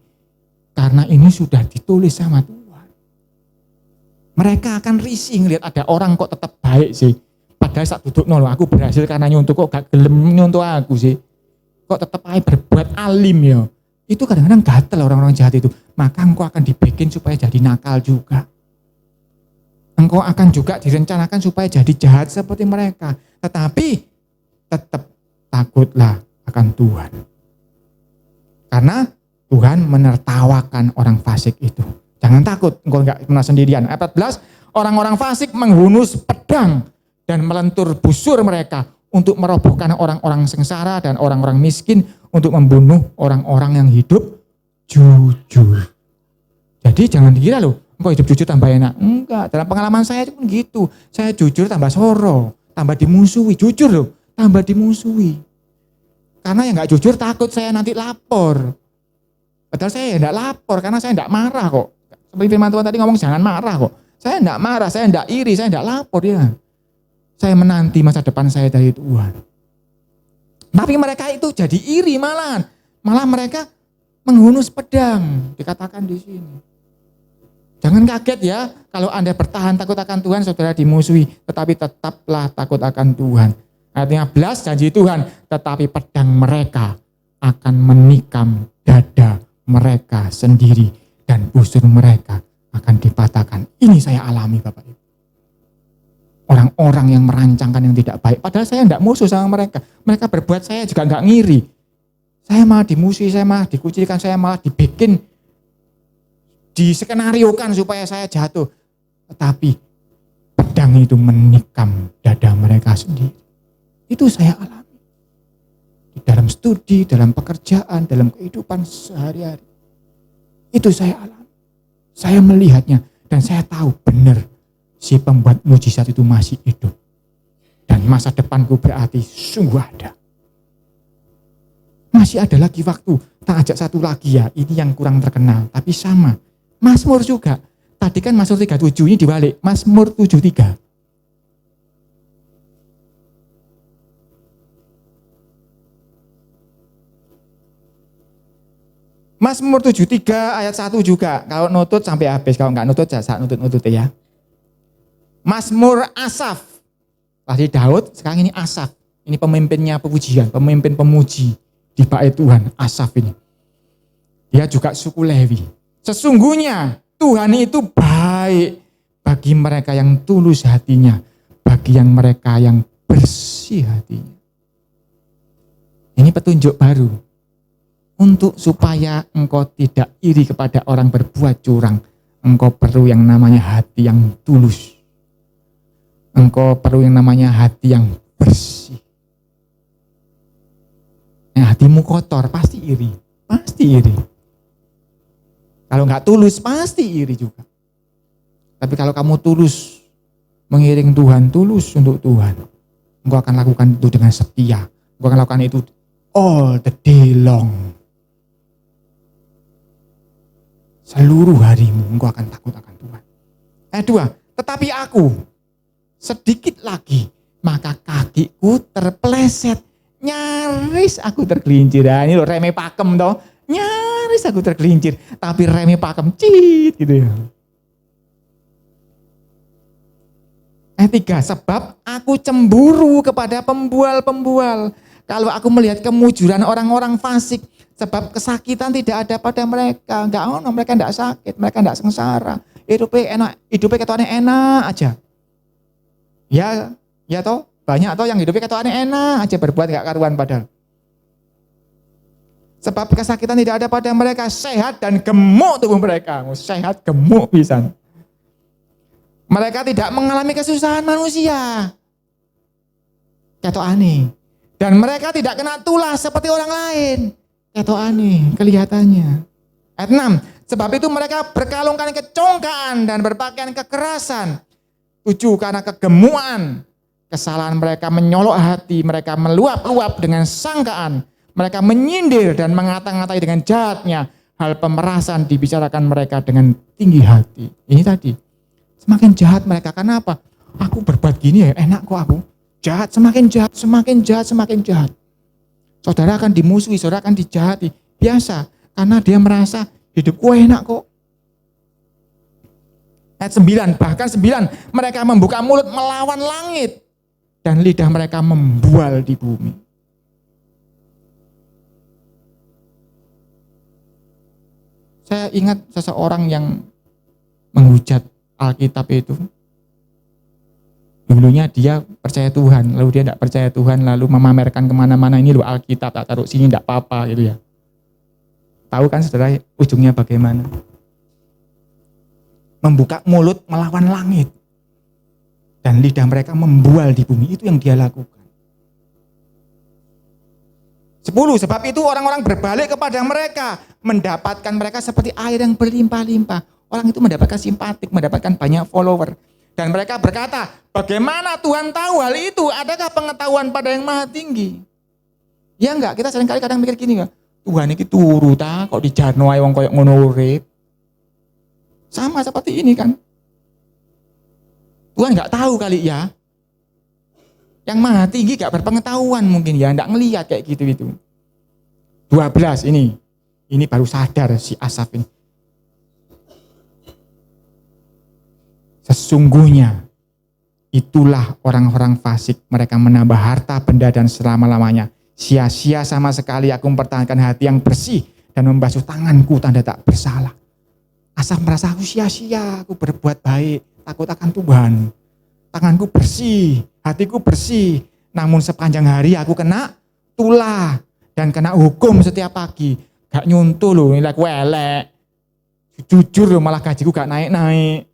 karena ini sudah ditulis sama Tuhan. Mereka akan risih ngelihat ada orang kok tetap baik sih. Padahal saat duduk nol, aku berhasil karena nyuntuk, kok gak gelem nyuntuk aku sih. Kok tetap aja berbuat alim ya. Itu kadang-kadang gatel orang-orang jahat itu. Maka engkau akan dibikin supaya jadi nakal juga. Engkau akan juga direncanakan supaya jadi jahat seperti mereka. Tetapi tetap takutlah akan Tuhan. Karena Tuhan menertawakan orang fasik itu. Jangan takut, engkau enggak pernah sendirian. Ayat 14, orang-orang fasik menghunus pedang dan melentur busur mereka untuk merobohkan orang-orang sengsara dan orang-orang miskin, untuk membunuh orang-orang yang hidup jujur. Jadi jangan dikira loh, engkau hidup jujur tambah enak. Enggak, dalam pengalaman saya pun gitu. Saya jujur tambah soro, tambah dimusuhi. Jujur loh, tambah dimusuhi. Karena yang gak jujur takut saya nanti lapor. Padahal saya enggak lapor karena saya enggak marah kok. Seperti firman Tuhan tadi ngomong jangan marah kok. Saya enggak marah, saya enggak iri, saya enggak lapor ya. Saya menanti masa depan saya dari Tuhan. Tapi mereka itu jadi iri malahan. Malah mereka menghunus pedang, dikatakan di sini. Jangan kaget ya kalau Anda bertahan takut akan Tuhan, saudara dimusuhi. Tetapi tetaplah takut akan Tuhan. Ayat 15, janji Tuhan, tetapi pedang mereka akan menikam dada mereka sendiri dan busur mereka akan dipatahkan. Ini saya alami Bapak Ibu. Orang-orang yang merancangkan yang tidak baik, padahal saya tidak musuh sama mereka. Mereka berbuat saya juga enggak ngiri. Saya malah dimusuhi, saya malah dikucilkan, saya malah dibikin, diskenariokan supaya saya jatuh. Tetapi pedang itu menikam dada mereka sendiri. Itu saya alami. Di dalam studi, dalam pekerjaan, dalam kehidupan sehari-hari. Itu saya alami. Saya melihatnya dan saya tahu benar si pembuat mujizat itu masih hidup. Dan masa depanku berarti sungguh ada. Masih ada lagi waktu. Tak ajak satu lagi ya, ini yang kurang terkenal. Tapi sama. Mazmur juga. Tadi kan Mazmur 37, ini dibalik. Mazmur 73. Mazmur 73 ayat 1 juga. Kalau nutut sampai habis, kalau enggak nutut jangan nutut-nutut ya. Mazmur Asaf. Tadi Daud, sekarang ini Asaf. Ini pemimpinnya pemujian, pemimpin pemuji di bait Tuhan, Asaf ini. Dia juga suku Lewi. Sesungguhnya Tuhan itu baik bagi mereka yang tulus hatinya, bagi yang mereka yang bersih hatinya. Ini petunjuk baru untuk supaya engkau tidak iri kepada orang berbuat curang. Engkau perlu yang namanya hati yang tulus. Engkau perlu yang namanya hati yang bersih. Nah, hatimu kotor pasti iri, pasti iri. Kalau nggak tulus pasti iri juga. Tapi kalau kamu tulus mengiring Tuhan, tulus untuk Tuhan, engkau akan lakukan itu dengan setia. Engkau akan lakukan itu all the day long. Seluruh harimu engkau akan takut akan Tuhan. Ayat 2, tetapi aku sedikit lagi maka kakiku terpeleset, nyaris aku tergelincir. Nah, ini loh reme pakem toh. Nyaris aku tergelincir, tapi reme pakem cit gitu ya. Ayat 3, sebab aku cemburu kepada pembual-pembual. Kalau aku melihat kemujuran orang-orang fasik, sebab kesakitan tidak ada pada mereka. Mereka enggak sakit, mereka enggak sengsara. Hidupnya enak, hidupnya ketone enak aja. Ya toh, banyak toh yang hidupnya ketone enak aja, berbuat enggak karuan padahal. Sebab kesakitan tidak ada pada mereka, sehat dan gemuk tubuh mereka. Sehat, gemuk pisan. Mereka tidak mengalami kesusahan manusia. Ketokane. Dan mereka tidak kena tulah seperti orang lain. Ketokane kelihatannya. Ayat 6. Sebab itu mereka berkalungkan kecongkaan dan berpakaian kekerasan. 7. Karena kegemuan. Kesalahan mereka menyolok hati. Mereka meluap-luap dengan sangkaan. Mereka menyindir dan mengata-ngatai dengan jahatnya. Hal pemerasan dibicarakan mereka dengan tinggi hati. Ini tadi. Semakin jahat mereka. Kenapa? Aku berbuat gini ya, enak kok aku. Jahat, semakin jahat, semakin jahat, semakin jahat. Saudara akan dimusuhi, saudara akan dijahati. Biasa, karena dia merasa hidupku enak kok. Ayat 9, bahkan 9, mereka membuka mulut melawan langit. Dan lidah mereka membual di bumi. Saya ingat seseorang yang menghujat Alkitab itu. Dulunya dia percaya Tuhan, lalu dia tidak percaya Tuhan, lalu memamerkan kemana-mana, ini loh Alkitab, tak taruh sini tidak apa-apa gitu ya. Tahu kan saudara ujungnya bagaimana? Membuka mulut melawan langit. Dan lidah mereka membual di bumi, itu yang dia lakukan. 10, sebab itu orang-orang berbalik kepada mereka, mendapatkan mereka seperti air yang berlimpah-limpah. Orang itu mendapatkan simpatik, mendapatkan banyak follower. Dan mereka berkata, bagaimana Tuhan tahu hal itu? Adakah pengetahuan pada yang maha tinggi? Ya enggak, kita seringkali kadang mikir gini, Tuhan ini turu ta, kok di jarno ae wong koyo ngono urip. Sama seperti ini kan. Tuhan enggak tahu kali ya. Yang maha tinggi enggak berpengetahuan mungkin ya, enggak ngelihat kayak gitu itu. 12 ini. Ini baru sadar si Asaf ini. Sesungguhnya itulah orang-orang fasik, mereka menambah harta benda dan selama-lamanya. Sia-sia sama sekali aku mempertahankan hati yang bersih dan membasuh tanganku tanda tak bersalah. Asaf merasa aku sia-sia, aku berbuat baik, takut akan Tuhan. Tanganku bersih, hatiku bersih. Namun sepanjang hari aku kena tulah dan kena hukum setiap pagi. Gak nyuntuh loh, nilai aku elek. Jujur loh, malah gajiku gak naik-naik.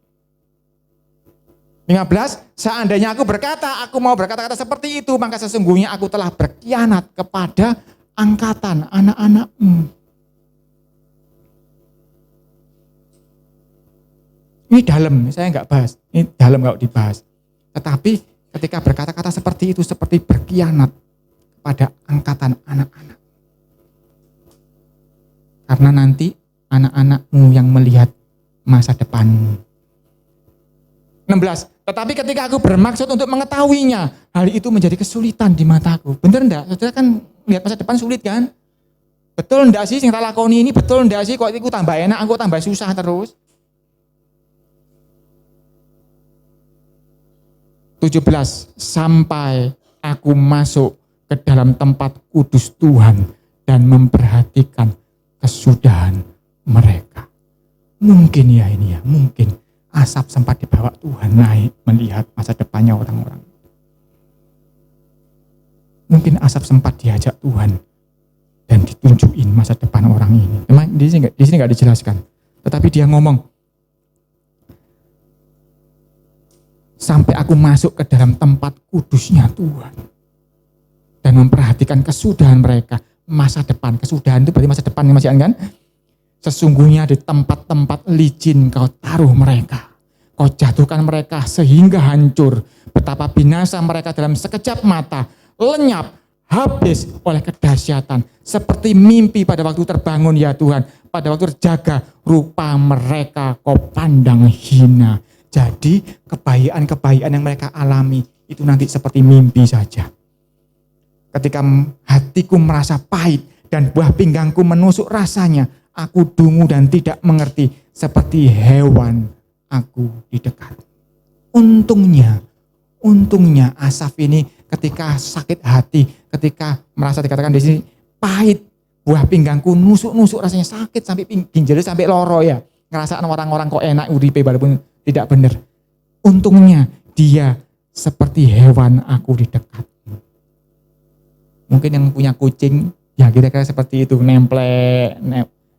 15, seandainya aku berkata, aku mau berkata-kata seperti itu, maka sesungguhnya aku telah berkhianat kepada angkatan anak-anakmu. Ini dalam, saya enggak bahas. Ini dalam kalau dibahas. Tetapi ketika berkata-kata seperti itu, seperti berkhianat pada angkatan anak-anak. Karena nanti anak-anakmu yang melihat masa depanmu. 16. Tetapi ketika aku bermaksud untuk mengetahuinya, hal itu menjadi kesulitan di mataku. Benar enggak? Saudara kan lihat masa depan sulit kan? Betul ndak sih sing tak lakoni ini, betul ndak sih kok iku tambah enak, aku tambah susah terus. 17, sampai aku masuk ke dalam tempat kudus Tuhan dan memperhatikan kesudahan mereka. Mungkin ya ini ya, mungkin Asaf sempat dibawa Tuhan naik melihat masa depannya orang-orang. Mungkin Asaf sempat diajak Tuhan dan ditunjukin masa depan orang ini. Memang di sini nggak dijelaskan. Tetapi dia ngomong, sampai aku masuk ke dalam tempat kudusnya Tuhan dan memperhatikan kesudahan mereka, masa depan. Kesudahan itu berarti masa depan masih kan? Sesungguhnya di tempat-tempat licin kau taruh mereka, kau jatuhkan mereka sehingga hancur. Betapa binasa mereka dalam sekejap mata, lenyap, habis oleh kedahsyatan. Seperti mimpi pada waktu terbangun ya Tuhan, pada waktu terjaga, rupa mereka kau pandang hina. Jadi kebaikan-kebaikan yang mereka alami itu nanti seperti mimpi saja. Ketika hatiku merasa pahit dan buah pinggangku menusuk rasanya, aku dungu dan tidak mengerti, seperti hewan aku di dekat. Untungnya Asaf ini ketika sakit hati, ketika merasa dikatakan di sini pahit, buah pinggangku nusuk-nusuk rasanya sakit sampai ginjalnya sampai loro ya. Ngerasaan orang-orang kok enak uripe walaupun tidak benar. Untungnya dia seperti hewan aku di dekat. Mungkin yang punya kucing ya kira-kira seperti itu, nemplek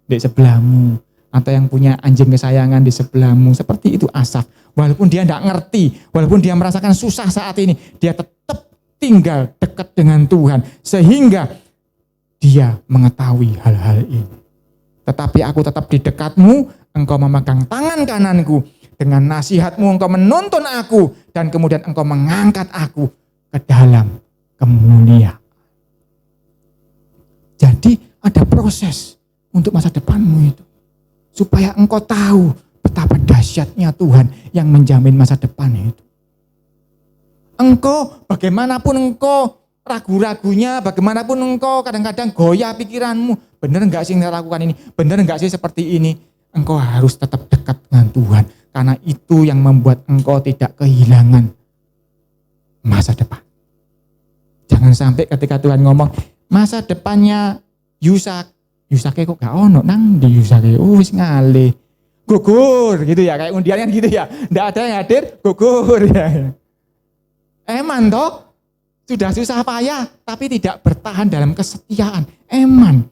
di sebelahmu, atau yang punya anjing kesayangan di sebelahmu, seperti itu Asaf. Walaupun dia tidak ngerti, walaupun dia merasakan susah saat ini, dia tetap tinggal dekat dengan Tuhan sehingga dia mengetahui hal-hal ini. Tetapi aku tetap di dekatmu, engkau memegang tangan kananku, dengan nasihatmu engkau menuntun aku, dan kemudian engkau mengangkat aku ke dalam kemuliaan. Jadi ada proses untuk masa depanmu itu. Supaya engkau tahu betapa dahsyatnya Tuhan yang menjamin masa depan itu. Engkau bagaimanapun engkau ragu-ragunya, bagaimanapun engkau kadang-kadang goyah pikiranmu, benar enggak sih yang saya lakukan ini, benar enggak sih seperti ini, engkau harus tetap dekat dengan Tuhan. Karena itu yang membuat engkau tidak kehilangan masa depan. Jangan sampai ketika Tuhan ngomong, masa depannya Yusake kok gak ono nang di Yusake, wis ngalih, gugur gitu ya, kayak undian gitu ya, ndak ada yang hadir, gugur ya. Eman toh, sudah susah payah tapi tidak bertahan dalam kesetiaan, eman.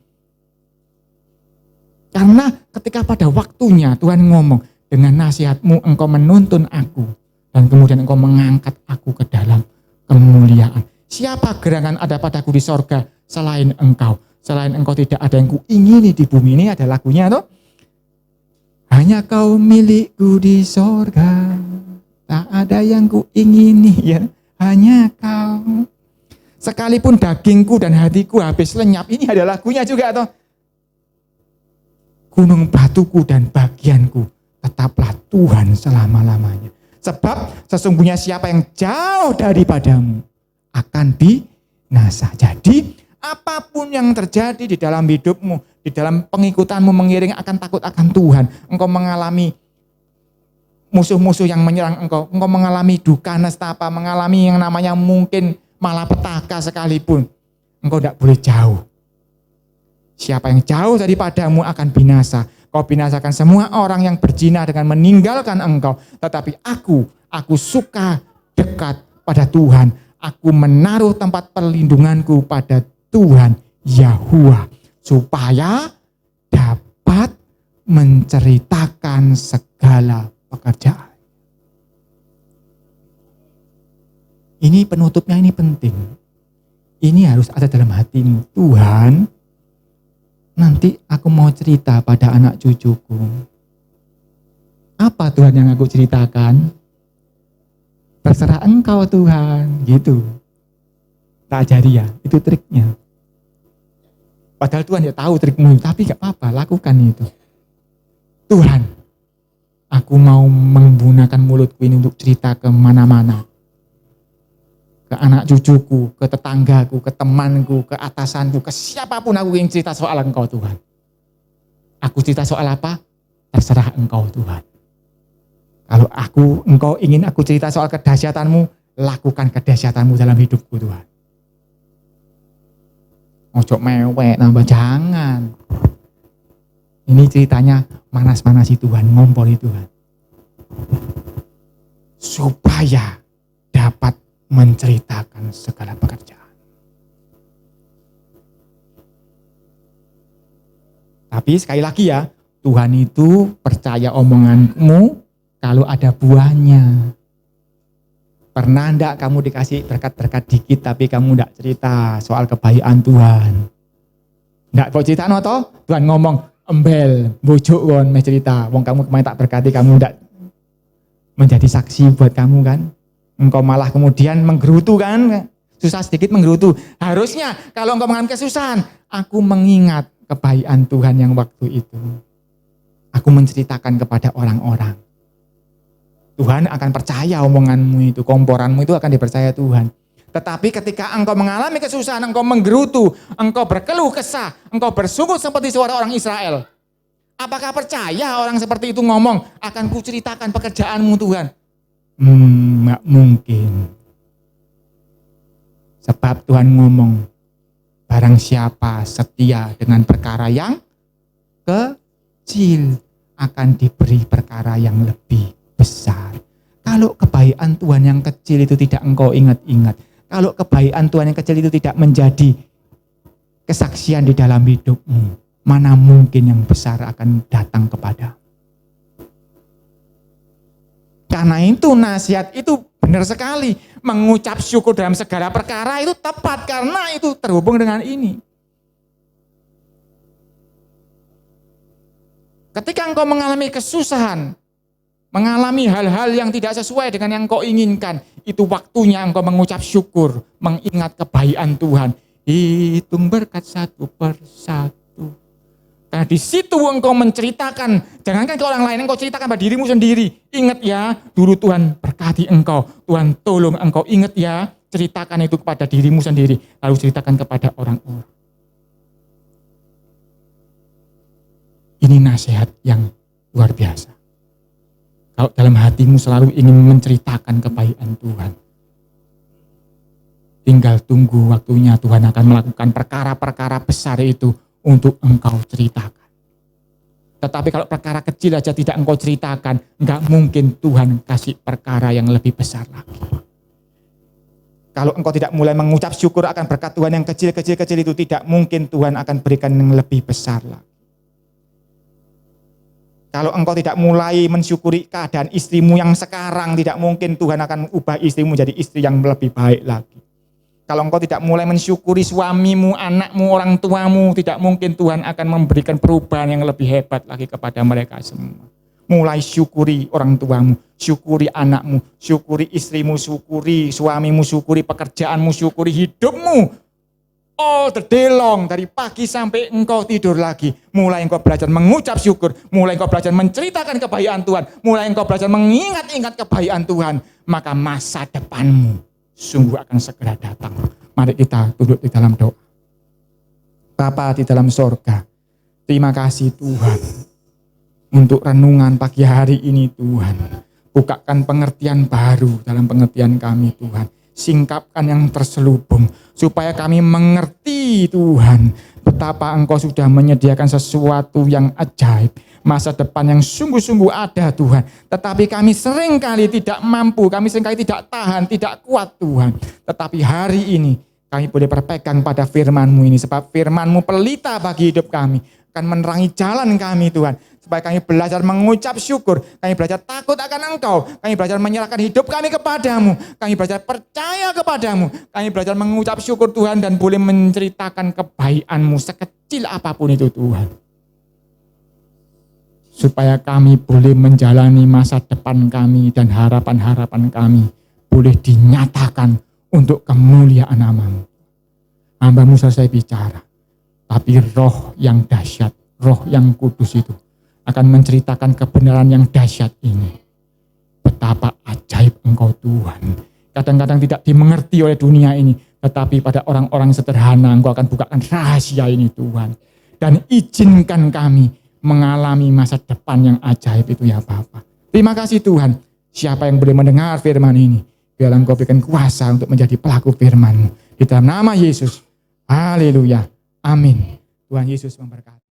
Karena ketika pada waktunya Tuhan ngomong, dengan nasihatmu engkau menuntun aku, dan kemudian engkau mengangkat aku ke dalam kemuliaan. Siapa gerangan ada padaku di sorga selain engkau? Selain engkau tidak ada yang kuingini di bumi. Ini ada lagunya toh. Hanya kau milikku di sorga, tak ada yang kuingini ya, hanya kau. Sekalipun dagingku dan hatiku habis lenyap, ini ada lagunya juga toh. Gunung batuku dan bagianku, tetaplah Tuhan selama-lamanya. Sebab sesungguhnya siapa yang jauh daripadamu akan binasa. Jadi apapun yang terjadi di dalam hidupmu, di dalam pengikutanmu mengiring akan takut akan Tuhan. Engkau mengalami musuh-musuh yang menyerang engkau. Engkau mengalami duka nestapa, mengalami yang namanya mungkin malapetaka sekalipun. Engkau tidak boleh jauh. Siapa yang jauh daripadamu akan binasa. Kau binasakan semua orang yang berzina dengan meninggalkan engkau. Tetapi aku suka dekat pada Tuhan. Aku menaruh tempat perlindunganku pada Tuhan Yahuwah. Supaya dapat menceritakan segala pekerjaan. Ini penutupnya ini penting. Ini harus ada dalam hatimu. Tuhan, nanti aku mau cerita pada anak cucuku. Apa Tuhan yang aku ceritakan? Terserah engkau Tuhan, gitu. Tak jadi ya, itu triknya. Padahal Tuhan ya tahu trikmu, tapi gak apa-apa, lakukan itu. Tuhan, aku mau menggunakan mulutku ini untuk cerita kemana-mana. ke anak cucuku, ke tetanggaku, ke temanku, ke atasanku, ke siapapun aku ingin cerita soal Engkau Tuhan. Aku cerita soal apa? Terserah Engkau Tuhan. Kalau Engkau ingin aku cerita soal kedahsyatanmu, lakukan kedahsyatanmu dalam hidupku Tuhan. Ojo mewek, nambah jangan. Ini ceritanya manas-manasi Tuhan, ngompoli Tuhan. Supaya dapat menceritakan segala pekerjaan. Tapi sekali lagi ya, Tuhan itu percaya omonganmu kalau ada buahnya. Pernah enggak kamu dikasih berkat-berkat dikit tapi kamu enggak cerita soal kebaikan Tuhan? Enggak kok cerita no toh? Tuhan ngomong, embel, bojuk kon meh cerita. Wong kamu kemarin tak berkati, kamu enggak menjadi saksi buat kamu kan? Engkau malah kemudian menggerutu kan? Susah sedikit menggerutu. Harusnya kalau engkau mengalami kesusahan, aku mengingat kebaikan Tuhan yang waktu itu. Aku menceritakan kepada orang-orang. Tuhan akan percaya omonganmu itu, komporanmu itu akan dipercaya Tuhan. Tetapi ketika engkau mengalami kesusahan, engkau menggerutu, engkau berkeluh kesah, engkau bersungut seperti suara orang Israel. Apakah percaya orang seperti itu ngomong, akan kuceritakan pekerjaanmu Tuhan? Nggak mungkin. Sebab Tuhan ngomong, barang siapa setia dengan perkara yang kecil, akan diberi perkara yang lebih besar. Kalau kebaikan Tuhan yang kecil itu tidak engkau ingat-ingat, kalau kebaikan Tuhan yang kecil itu tidak menjadi kesaksian di dalam hidupmu, mana mungkin yang besar akan datang kepada. Karena itu nasihat itu benar sekali. Mengucap syukur dalam segala perkara itu tepat karena itu terhubung dengan ini. Ketika engkau mengalami kesusahan, mengalami hal-hal yang tidak sesuai dengan yang engkau inginkan, itu waktunya engkau mengucap syukur, mengingat kebaikan Tuhan. Hitung berkat satu persatu. Karena di situ engkau menceritakan, jangankan ke orang lain, engkau ceritakan pada dirimu sendiri. Ingat ya, dulu Tuhan berkati engkau, Tuhan tolong engkau. Ingat ya, ceritakan itu kepada dirimu sendiri, lalu ceritakan kepada orang-orang. Ini nasihat yang luar biasa. Kalau dalam hatimu selalu ingin menceritakan kebaikan Tuhan, tinggal tunggu waktunya Tuhan akan melakukan perkara-perkara besar itu untuk engkau ceritakan. Tetapi kalau perkara kecil aja tidak engkau ceritakan, enggak mungkin Tuhan kasih perkara yang lebih besar lagi. Kalau engkau tidak mulai mengucap syukur akan berkat Tuhan yang kecil-kecil itu, tidak mungkin Tuhan akan berikan yang lebih besar lagi. Kalau engkau tidak mulai mensyukuri keadaan istrimu yang sekarang, tidak mungkin Tuhan akan ubah istrimu menjadi istri yang lebih baik lagi. Kalau engkau tidak mulai mensyukuri suamimu, anakmu, orang tuamu, tidak mungkin Tuhan akan memberikan perubahan yang lebih hebat lagi kepada mereka semua. Mulai syukuri orang tuamu, syukuri anakmu, syukuri istrimu, syukuri suamimu, syukuri pekerjaanmu, syukuri hidupmu. All the day long, dari pagi sampai engkau tidur lagi. Mulai engkau belajar mengucap syukur, mulai engkau belajar menceritakan kebaikan Tuhan, mulai engkau belajar mengingat-ingat kebaikan Tuhan, maka masa depanmu sungguh akan segera datang. Mari kita duduk di dalam doa. Bapa di dalam sorga, terima kasih Tuhan untuk renungan pagi hari ini Tuhan. Bukakan pengertian baru dalam pengertian kami Tuhan. Singkapkan yang terselubung supaya kami mengerti Tuhan betapa Engkau sudah menyediakan sesuatu yang ajaib, masa depan yang sungguh-sungguh ada Tuhan. Tetapi kami seringkali tidak mampu, kami seringkali tidak tahan, tidak kuat Tuhan. Tetapi hari ini kami boleh berpegang pada firman-Mu ini, sebab firman-Mu pelita bagi hidup kami, akan menerangi jalan kami Tuhan. Supaya kami belajar mengucap syukur, kami belajar takut akan Engkau, kami belajar menyerahkan hidup kami kepadamu, kami belajar percaya kepadamu, kami belajar mengucap syukur Tuhan dan boleh menceritakan kebaikan-Mu sekecil apapun itu Tuhan. Supaya kami boleh menjalani masa depan kami dan harapan-harapan kami boleh dinyatakan untuk kemuliaan nama-Mu. Hamba-Mu selesai bicara, tapi roh yang dahsyat, roh yang kudus itu akan menceritakan kebenaran yang dahsyat ini. Betapa ajaib Engkau Tuhan. kadang-kadang tidak dimengerti oleh dunia ini. Tetapi pada orang-orang sederhana Engkau akan bukakan rahasia ini Tuhan. Dan izinkan kami mengalami masa depan yang ajaib itu ya Bapa. Terima kasih Tuhan. Siapa yang boleh mendengar firman ini, biarlah Engkau berikan kuasa untuk menjadi pelaku firman-Mu. Di dalam nama Yesus. Haleluya. Amin. Tuhan Yesus memberkati.